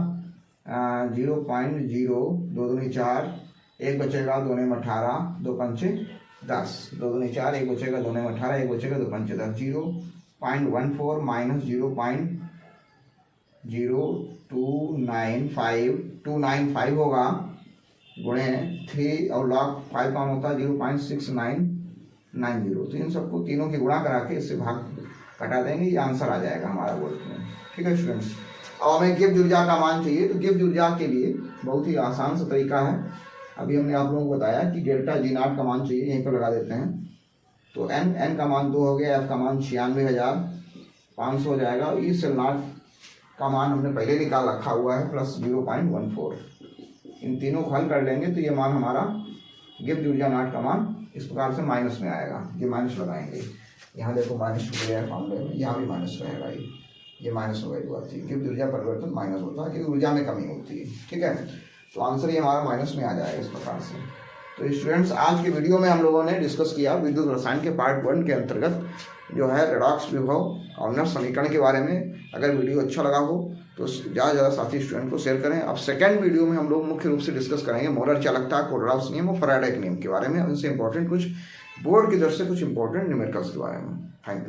0.0, 2 दूनी 4, 1 बचेगा 2 में 18, 2 पंचे 10, 2 दूनी 4, 1 बचेगा 2 में 18, 1 बचेगा 2 पंचे 10, 0.14 माइनस 0.0295 होगा गुणे 3 और लॉग 5 का होता है 0.6990। तो इन सबको तीनों की गुणा करा के इससे भाग कटा देंगे, ये आंसर आ जाएगा हमारा वोल्ट में। ठीक है स्टूडेंट्स, अब हमें गिब्स ऊर्जा का मान चाहिए। तो गिब्स ऊर्जा के लिए बहुत ही आसान सा तरीका है, अभी हमने आप लोगों को बताया कि डेल्टा जी नॉट का मान चाहिए, यहीं पर लगा देते हैं। तो एन का मान 2 हो गया, एफ का मान 96,500 हो जाएगा, और ई सेल नॉट का मान हमने पहले निकाल रखा हुआ है प्लस 0.14। इन तीनों को हल कर लेंगे तो ये मान हमारा गिब्स ऊर्जा नॉट का मान इस प्रकार से माइनस में आएगा। ये माइनस लगाएंगे, यहाँ देखो माइनस हो गया है मामले में, यहाँ भी माइनस रहेगा, ये माइनस हो गई बात है। गिब्स ऊर्जा परिवर्तन माइनस होता है क्योंकि ऊर्जा में कमी होती है। ठीक है, तो आंसर ये हमारा माइनस में आ जाएगा इस प्रकार से। तो स्टूडेंट्स, आज की वीडियो में हम लोगों ने डिस्कस किया विद्युत रसायन के पार्ट 1 के अंतर्गत जो है रेडॉक्स विभव और नष्ट समीकरण के बारे में। अगर वीडियो अच्छा लगा हो तो ज़्यादा से ज़्यादा साथी स्टूडेंट को शेयर करें। अब सेकंड वीडियो में हम लोग मुख्य रूप से डिस्कस करेंगे मोलर चालकता, कोलराउस नियम और फैराडे के नियम के बारे में, उनसे इंपॉर्टेंट कुछ बोर्ड की तरफ से कुछ इंपॉर्टेंट न्यूमेरिकल्स के बारे में। Thank you.